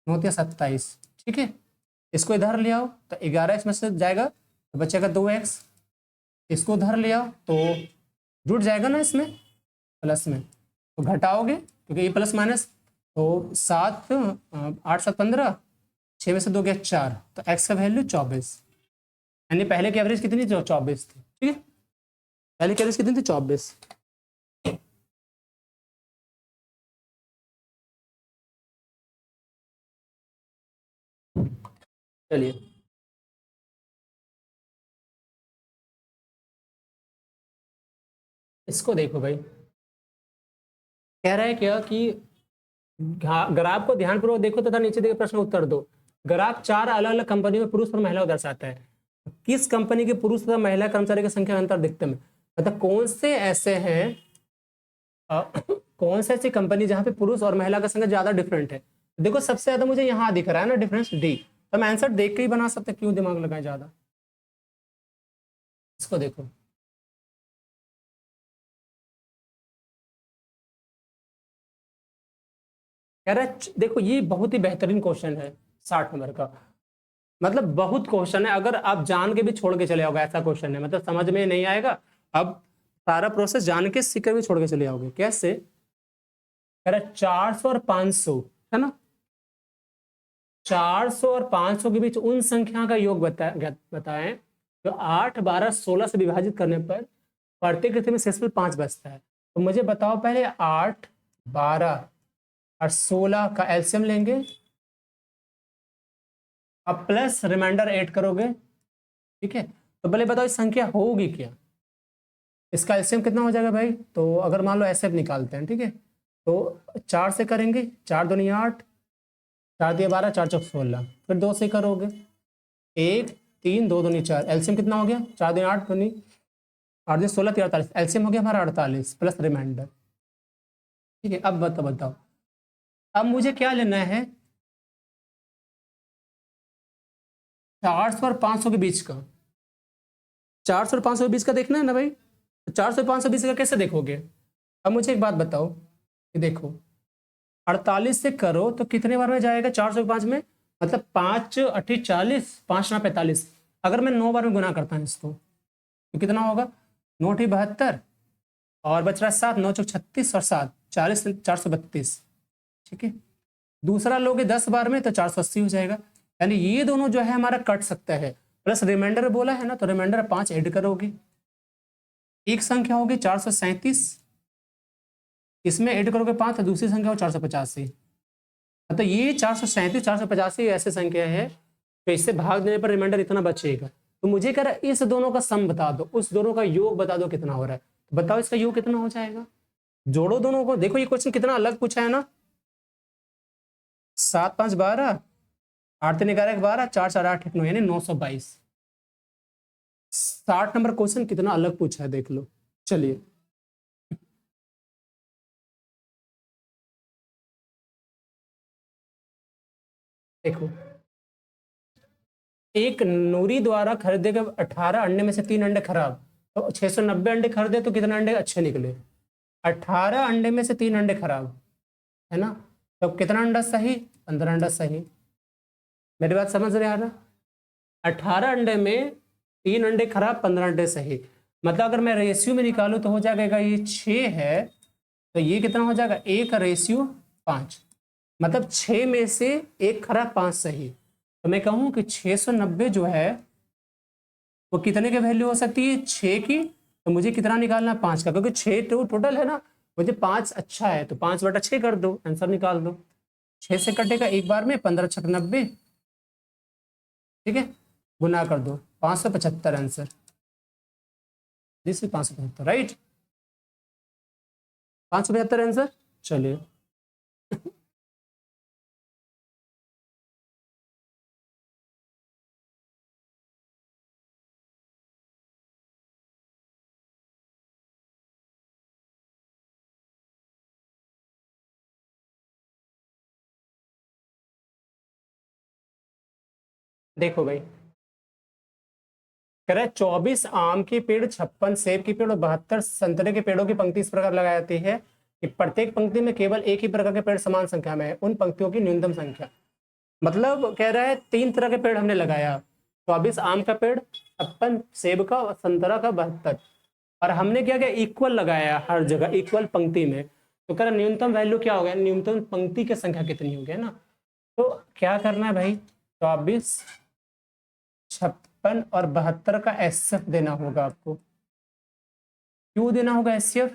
9 × 27, ठीक है, इसको इधर ले आओ तो 11x में से जाएगा तो बचेगा 2x, इसको उधर ले आओ तो जुड़ जाएगा ना इसमें प्लस में, तो घटाओगे क्योंकि ये प्लस माइनस, तो 7 8 7 15, 6 में से 2 गया 4, तो x का वैल्यू 24, यानी पहले की एवरेज कितनी थी, 24 थी, ठीक है, पहले की एवरेज कितनी थी, 24। चलिए इसको देखो भाई, कह रहा है क्या कि ग्राफ को ध्यानपूर्वक देखो तथा नीचे दिए प्रश्न उत्तर दो। ग्राफ 4 अलग अलग कंपनियों में पुरुष और महिला को दर्शाता है, किस कंपनी के पुरुष तथा महिला कर्मचारी की संख्या में अंतर दिखते हैं, मतलब कौन से ऐसे हैं कौन से ऐसी कंपनी जहां पे पुरुष और महिला का संख्या ज्यादा डिफरेंट है। देखो सबसे ज्यादा मुझे यहाँ दिख रहा है ना डिफरेंस, डी, तो हम आंसर देख के ही बना सकते, क्यों दिमाग लगाए ज्यादा। इसको देखो, कह रहा है देखो ये बहुत ही बेहतरीन क्वेश्चन है, 60 नंबर का, मतलब बहुत क्वेश्चन है, अगर आप जान के भी छोड़ के चले आओगे ऐसा क्वेश्चन है, मतलब समझ में नहीं आएगा, अब सारा प्रोसेस जान के सीख कर भी छोड़ के चले आओगे, कैसे, कह रहा है 400 और 500 है ना, 400 और 500 के बीच उन संख्या का योग बताएं जो 8 12 16 से विभाजित करने पर प्रत्येक कृति में शेषफल 5 बचता है। तो मुझे बताओ पहले 8 12 और 16 का एलसीएम लेंगे, अब प्लस रिमाइंडर ऐड करोगे, ठीक है। तो पहले बताओ इस संख्या होगी क्या, इसका एलसीएम कितना हो जाएगा भाई। तो अगर मान लो ऐसे निकालते हैं, ठीक है, तो 4 से करेंगे, 4 दूनी 8, 4 दिया 12, 4 चौक 16, फिर 2 से करोगे, 1 3 2 दूनी 4, एलसीएम कितना हो गया, 4 दूनी 8 दूनी 8 दूनी 16 3 48, एलसीएम हो गया हमारा 48 प्लस रिमाइंडर, ठीक है। अब बताओ अब मुझे क्या लेना है, 400 और 500 के बीच का, 400 और 500 के बीच का देखना है ना भाई। तो 400 और 500 बीच का कैसे देखोगे। अब मुझे एक बात बताओ कि देखो 48 से करो तो कितने बार में जाएगा 405 में, मतलब 5 8 40, 5 9 45, अगर मैं 9 बार में गुना करता हूँ इसको तो कितना होगा, 9 8 72 और बच रहा है 7, 9 चौक 36 और 7 40, 432, ठीक है। दूसरा लोगे 10 बार में तो 480 हो जाएगा, यानी ये दोनों जो है हमारा कट सकता है, प्लस रिमाइंडर बोला है ना, तो रिमाइंडर 5 ऐड करोगे, एक संख्या होगी 437, इसमें ऐड करोगे 5 तो दूसरी संख्या हो 485। तो ये 437 485 ऐसे संख्या है, तो इससे भाग देने पर रिमाइंडर इतना बचेगा। तो मुझे कह रहा है इस दोनों का सम बता दो, उस दोनों का योग बता दो कितना हो रहा है। तो बताओ इसका योग कितना हो जाएगा, जोड़ो दोनों को। देखो ये क्वेश्चन कितना अलग पूछा है ना, 7 5 12, 8 3 11 12, 4 4 8 1 9, यानी 922। 60 नंबर क्वेश्चन कितना अलग पूछा है देख लो। चलिए देखो, एक नूरी द्वारा खरीदे गए 18 अंडे में से 3 अंडे खराब, तो 690 अंडे खरीदे तो कितने अंडे अच्छे निकले, 18 अंडे में से 3 अंडे खराब, है ना। तो कितना अंडा सही, 15 अंडा सही। मेरी बात समझ रहे हैं ना, 18 अंडे में 3 अंडे खराब, 15 अंडे सही। मतलब अगर मैं रेशियो में निकालू तो हो जाएगा, ये 6 है तो ये कितना हो जाएगा, 1:5, मतलब 6 में से 1 खराब 5 सही। तो मैं कहूं कि 690 जो है वो कितने के वैल्यू हो सकती है, 6 की। तो मुझे कितना निकालना, 5 का, क्योंकि 6 तो टोटल है ना, मुझे 5 अच्छा है तो 5/6 कर दो, आंसर निकाल दो। 6 से कटेगा एक बार में, 15 छक 90, ठीक है, गुना कर दो, 575 answer, this is 575, right, 575 answer. चलिए देखो भाई, कह रहा है 24 आम के पेड़, 56 सेब के पेड़ और 72 संतरे के पेड़ों की पंक्ति इस प्रकार लगाई जाती है कि प्रत्येक पंक्ति में केवल एक ही प्रकार के पेड़ समान संख्या में है, उन पंक्तियों की न्यूनतम संख्या। मतलब कह रहा है 3 तरह के पेड़ हमने लगाया, 24 आम का पेड़, 56 सेब का और संतरा का 72, और हमने क्या किया, इक्वल लगाया हर जगह, इक्वल पंक्ति में। तो कह रहा न्यूनतम वैल्यू क्या हो गया, न्यूनतम पंक्ति की संख्या कितनी हो गई ना। तो क्या करना है भाई, 24 56 और 72 का एसएफ देना होगा आपको। क्यों देना होगा एसएफ,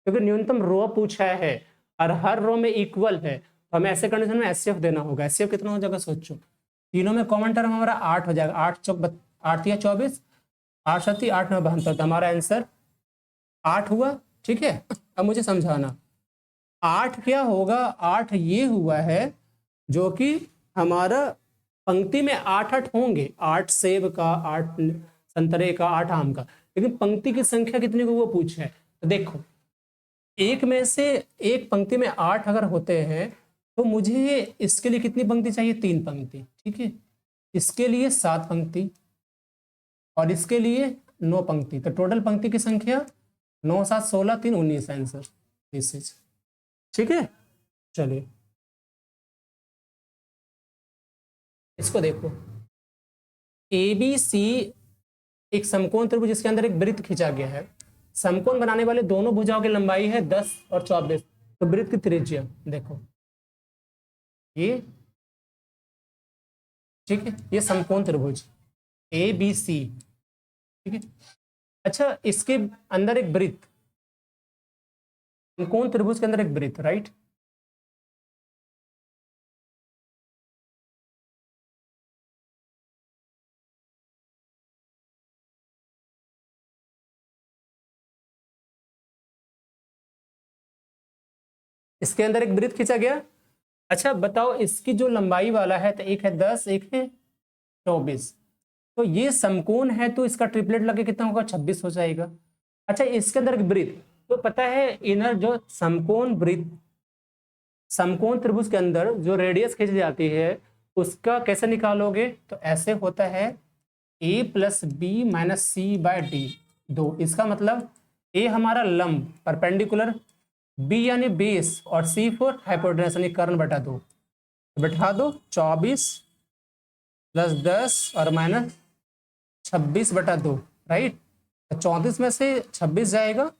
क्योंकि न्यूनतम रो पूछा है और हर रो में इक्वल है, तो हमें ऐसे कंडीशन में एसएफ देना होगा। एसएफ कितना हो जाएगा सोचो, तीनों में कॉमन टर्म हमारा 8 हो जाएगा, 8 चौक 8 या 24, 8 7 8 9 72, हमारा आंसर 8 हुआ, ठीक है। अब मुझे समझाना 8 क्या होगा, 8 ये हुआ है जो कि हमारा पंक्ति में 8 होंगे, 8 सेब का, 8 संतरे का, 8 आम का, लेकिन पंक्ति की संख्या कितनी को वो पूछा है। तो देखो एक में से एक पंक्ति में 8 अगर होते हैं तो मुझे इसके लिए कितनी पंक्ति चाहिए, 3 पंक्ति, ठीक है। इसके लिए 7 पंक्ति और इसके लिए 9 पंक्ति, तो टोटल पंक्ति की संख्या 9 7 16 3 19 आंसर, दिस इज, ठीक है। चलिए इसको देखो, ए बी सी एक समकोण त्रिभुज जिसके अंदर एक वृत्त खींचा गया है, समकोण बनाने वाले दोनों भुजाओं की लंबाई है 10 और 24, तो वृत्त की त्रिज्या देखो ये, ठीक है, ये समकोण त्रिभुज ए बी सी, ठीक है। अच्छा इसके अंदर एक वृत्त, समकोण त्रिभुज के अंदर एक वृत्त, राइट, इसके अंदर एक वृत्त खींचा गया। अच्छा बताओ, इसकी जो लंबाई वाला है तो एक है 10, एक है 24, तो ये समकोण है तो इसका ट्रिपलेट लगे कितना होगा, 26 हो जाएगा। अच्छा इसके अंदर एक वृत्त, तो पता है इनर जो समकोण वृत्त, समकोण त्रिभुज के अंदर जो रेडियस खींची जाती है उसका कैसे निकालोगे, तो ऐसे होता है a plus B minus C by D, 2। इसका मतलब a हमारा लंब परपेंडिकुलर, b यानी बेस और c फॉर हाइपोटेनस यानी कर्ण बटा 2, बैठा दो 24 प्लस 10 और माइनस 26 बटा 2, राइट। 34 में से 26 जाएगा,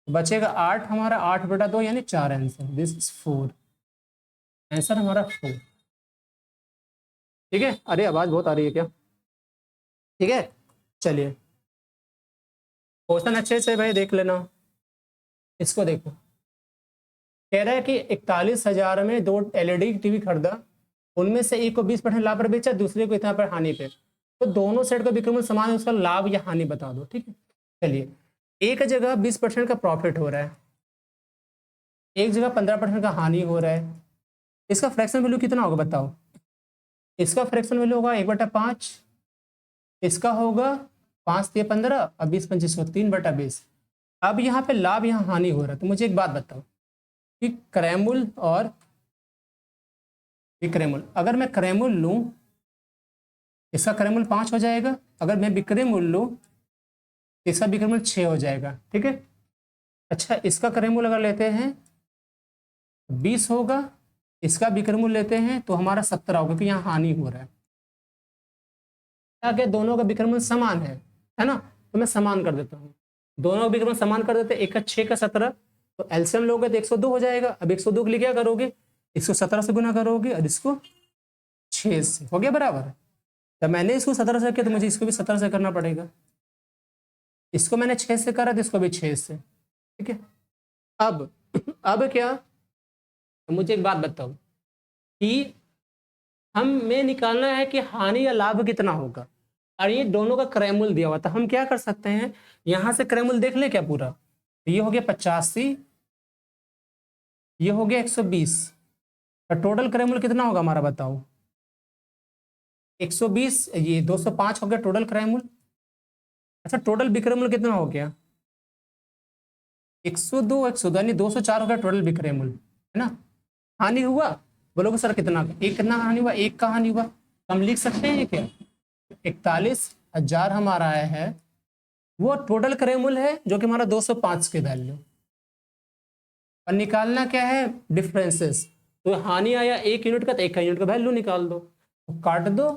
बचेगा 8, हमारा 8 बटा 2 यानी 4 आंसर, दिस इज 4, आंसर हमारा 4। ठीक है, अरे आवाज बहुत आ रही है क्या, ठीक है। चलिए क्वेश्चन अच्छे से भाई देख लेना, इसको देखो। कह रहा है कि 41,000 में 2 LED टीवी खरीदा, उनमें से एक को 20% लाभ पर बेचा, दूसरे को इतना पर हानि पे, तो दोनों सेट का विक्रमण समान है, उसका लाभ या हानि बता दो। ठीक है, चलिए एक जगह 20% का प्रॉफिट हो रहा है, एक जगह 15% का हानि हो रहा है, इसका फ्रैक्शन वैल्यू कितना होगा बताओ। इसका फ्रैक्शन वैल्यू होगा 1/5, इसका होगा 5 × 15 और 20 × 25 3/20। अब यहाँ पे लाभ यहाँ हानि हो रहा है, तो मुझे एक बात बताओ कि क्रयमूल्य और विक्रयमूल्य, अगर मैं क्रयमूल्य लूँ इसका क्रयमूल्य 5 हो जाएगा, अगर मैं विक्रय मूल्य लूँ इसका विक्रय मूल्य 6 हो जाएगा। ठीक है, अच्छा इसका क्रय मूल्य अगर लेते हैं 20 होगा, इसका विक्रय मूल्य लेते हैं तो हमारा 17 होगा, क्योंकि यहाँ हानि हो रहा है। क्या दोनों का विक्रय मूल्य समान है ना, तो मैं समान कर देता हूँ, दोनों का विक्रय मूल्य समान कर देते हैं, एक का 6 का 17, तो एलसीएम लोगे तो 102 हो जाएगा। अब 102 के लिए क्या करोगे, इसको 17 से गुना करोगे और इसको 6 से, हो गया बराबर। जब मैंने इसको 17 से किया तो मुझे इसको भी 17 से करना पड़ेगा, इसको मैंने 6 से करा तो इसको भी 6 से। ठीक है, अब क्या, तो मुझे एक बात बताओ कि हमें निकालना है कि हानि या लाभ कितना होगा, और ये दोनों का क्रय मूल्य दिया हुआ था। हम क्या कर सकते हैं, यहां से क्रय मूल्य देख ले क्या पूरा, ये हो गया 85, ये हो गया 120, और टोटल क्रय मूल्य कितना होगा हमारा बताओ, 120, ये 205 हो गया टोटल क्रय मूल्य। अच्छा टोटल विक्रय मूल्य कितना हो गया, 102 यानी 204 हो गया टोटल विक्रय मूल्य, है ना। हानि हुआ, बोलोगे सर कितना, एक कितना हानि हुआ, एक का हानि हुआ, तो हम लिख सकते हैं क्या, 41,000 हमारा आया है, वो टोटल क्रय मूल्य है जो कि हमारा 205 के वैल्यू, और निकालना क्या है डिफरेंसेस, तो हानि आया 1 यूनिट का, तो 1 यूनिट का वैल्यू निकाल दो, तो काट दो,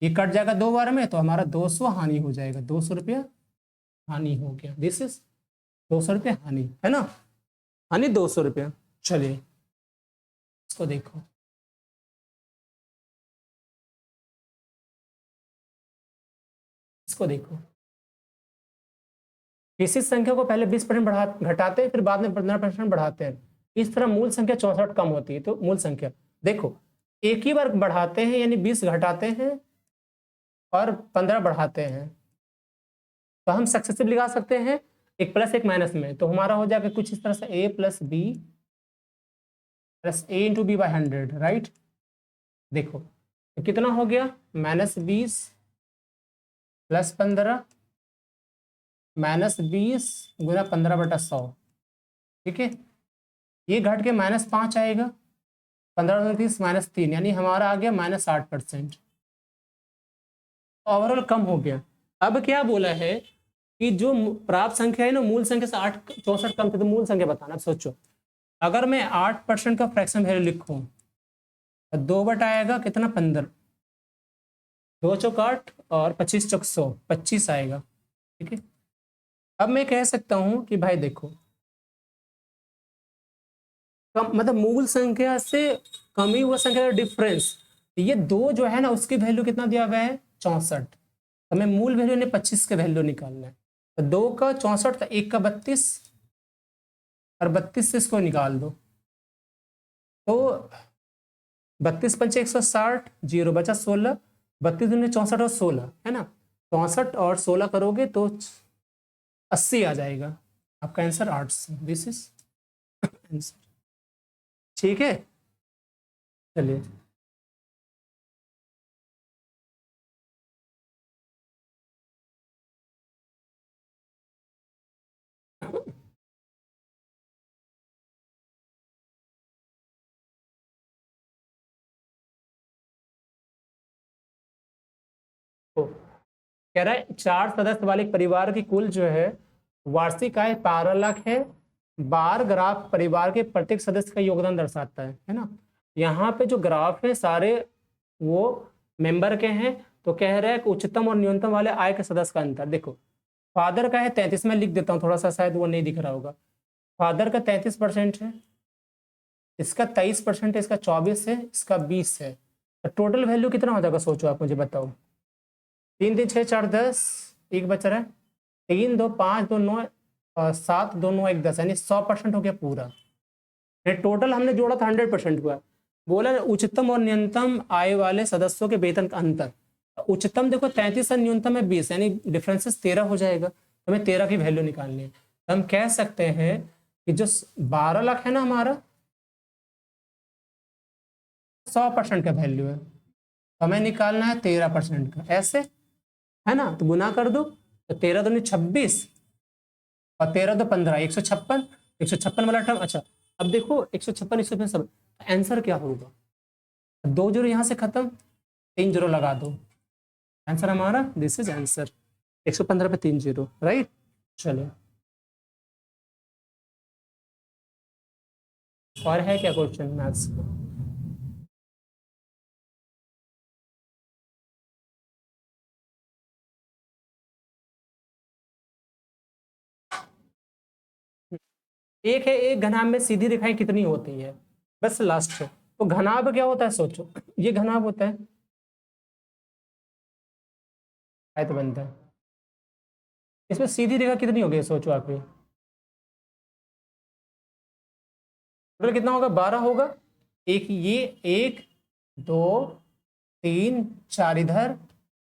ये कट जाएगा 2 बार में, तो हमारा 200 हानि हो जाएगा, 200 रुपया हानि हो गया, दिस इज 200 रुपया हानि, है ना, हानि 200 रुपया। चलिए इसको देखो, इसको देखो, किसी संख्या को पहले 20% घटाते हैं, फिर बाद में 15% बढ़ाते हैं, इस तरह मूल संख्या 64 कम होती है। तो मूल संख्या देखो, एक ही बार बढ़ाते हैं यानी 20 घटाते हैं और 15 बढ़ाते हैं, तो हम सक्सेसिव लिखा सकते हैं, एक प्लस एक माइनस में, तो हमारा हो जाएगा कुछ इस तरह से a plus B plus A into B by 100, right. देखो तो कितना हो गया, -20 प्लस 15 -20 गुना 15/100, ठीक है, ये घट के -5 आएगा, 15 30 -3 यानी हमारा आ गया -8%, ओवरऑल कम हो गया। अब क्या बोला है कि जो प्राप्त संख्या है ना मूल संख्या से 64 कम थे, तो मूल संख्या बताना। अब सोचो अगर मैं 8% का फ्रैक्शन वैल्यू लिखूं तो 2 बटा आएगा कितना 15, 2 चौक 8 और 25 चौक 100, 25 आएगा। ठीक है, अब मैं कह सकता हूं कि भाई देखो कम मतलब मूल संख्या से कमी हुआ संख्या का डिफरेंस, ये 2 जो है ना उसकी वैल्यू कितना दिया गया है 64, हमें मूल वैल्यू ने 25 के वैल्यू निकालना है, तो 2 का 64 था, 1 का 32 और 32 से इसको निकाल दो, तो 32 पंचे 160, 0 बचा 16, 32 दूनी 64 और 16 है ना, 64 और 16 करोगे तो 80 आ जाएगा, आपका आंसर 800, दिस इज आंसर। ठीक है, चलिए तो कह रहा है 4 सदस्य वाले एक परिवार की कुल जो है वार्षिक आय 12 लाख है। बार ग्राफ परिवार के प्रत्येक सदस्य का योगदान दर्शाता है ना। यहाँ पे जो ग्राफ है सारे वो मेंबर के हैं। तो कह रहा है कि उच्चतम और न्यूनतम वाले आय के सदस्य का अंतर देखो। फादर का है 33, में लिख देता हूँ थोड़ा सा, शायद वो नहीं दिख रहा होगा। फादर का 33% है, इसका 23% है, इसका 24 है, इसका 20 है। तो टोटल वैल्यू कितना हो जाएगा सोचो आप मुझे बताओ। 3 3 6 4 10, एक बच रहा है 3 2 5 2 9 7 2 9 1 10, यानी 100% हो गया पूरा। टोटल हमने जोड़ा था 100% हुआ। बोला उच्चतम और न्यूनतम आय वाले सदस्यों के वेतन का अंतर। उच्चतम देखो 33 है, न्यूनतम है 20, यानी डिफरेंसेस 13 हो जाएगा। तो हमें 13 की वैल्यू निकालनी है। तो हम कह सकते हैं कि जो 12 लाख है ना हमारा 100% का वैल्यू है, हमें निकालना है 13% का, ऐसे है ना। तो गुना कर दो, तो 13 दूनी 26 और 13 दो 15, 156। 156 वाला टर्म, अच्छा अब देखो 156 156 सब आंसर क्या होगा। 2 जीरो यहाँ से खत्म, 3 जीरो लगा दो, आंसर हमारा दिस इज आंसर 115 पे 3 जीरो, राइट। चलो और है क्या क्वेश्चन मैथ्स का। एक है, एक घनाभ में सीधी रेखाएं कितनी होती है, बस लास्ट है। तो घनाभ क्या होता है सोचो, ये घनाभ होता है, आयत बनता है। इसमें सीधी रेखा कितनी होगी सोचो आप ही। टोटल कितना होगा, 12 होगा। एक ये 1 2 3 4 इधर,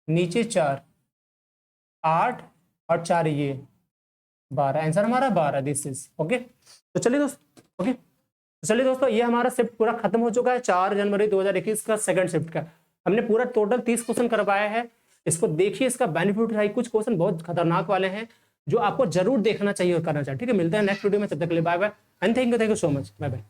नीचे 4 8 और 4 ये 12, आंसर हमारा 12, दिस इज ओके। तो चलिए दोस्तों, ओके तो चलिए दोस्तों, ये हमारा शिफ्ट पूरा खत्म हो चुका है 4 जनवरी 2021 का सेकंड शिफ्ट का। हमने पूरा टोटल 30 क्वेश्चन करवाया है। इसको देखिए, इसका बेनिफिट उठाइए। कुछ क्वेश्चन बहुत खतरनाक वाले हैं जो आपको जरूर देखना चाहिए और करना चाहिए। ठीक है, मिलते हैं नेक्स्ट वीडियो में, तब तक के लिए bye bye and thank you so much, bye bye.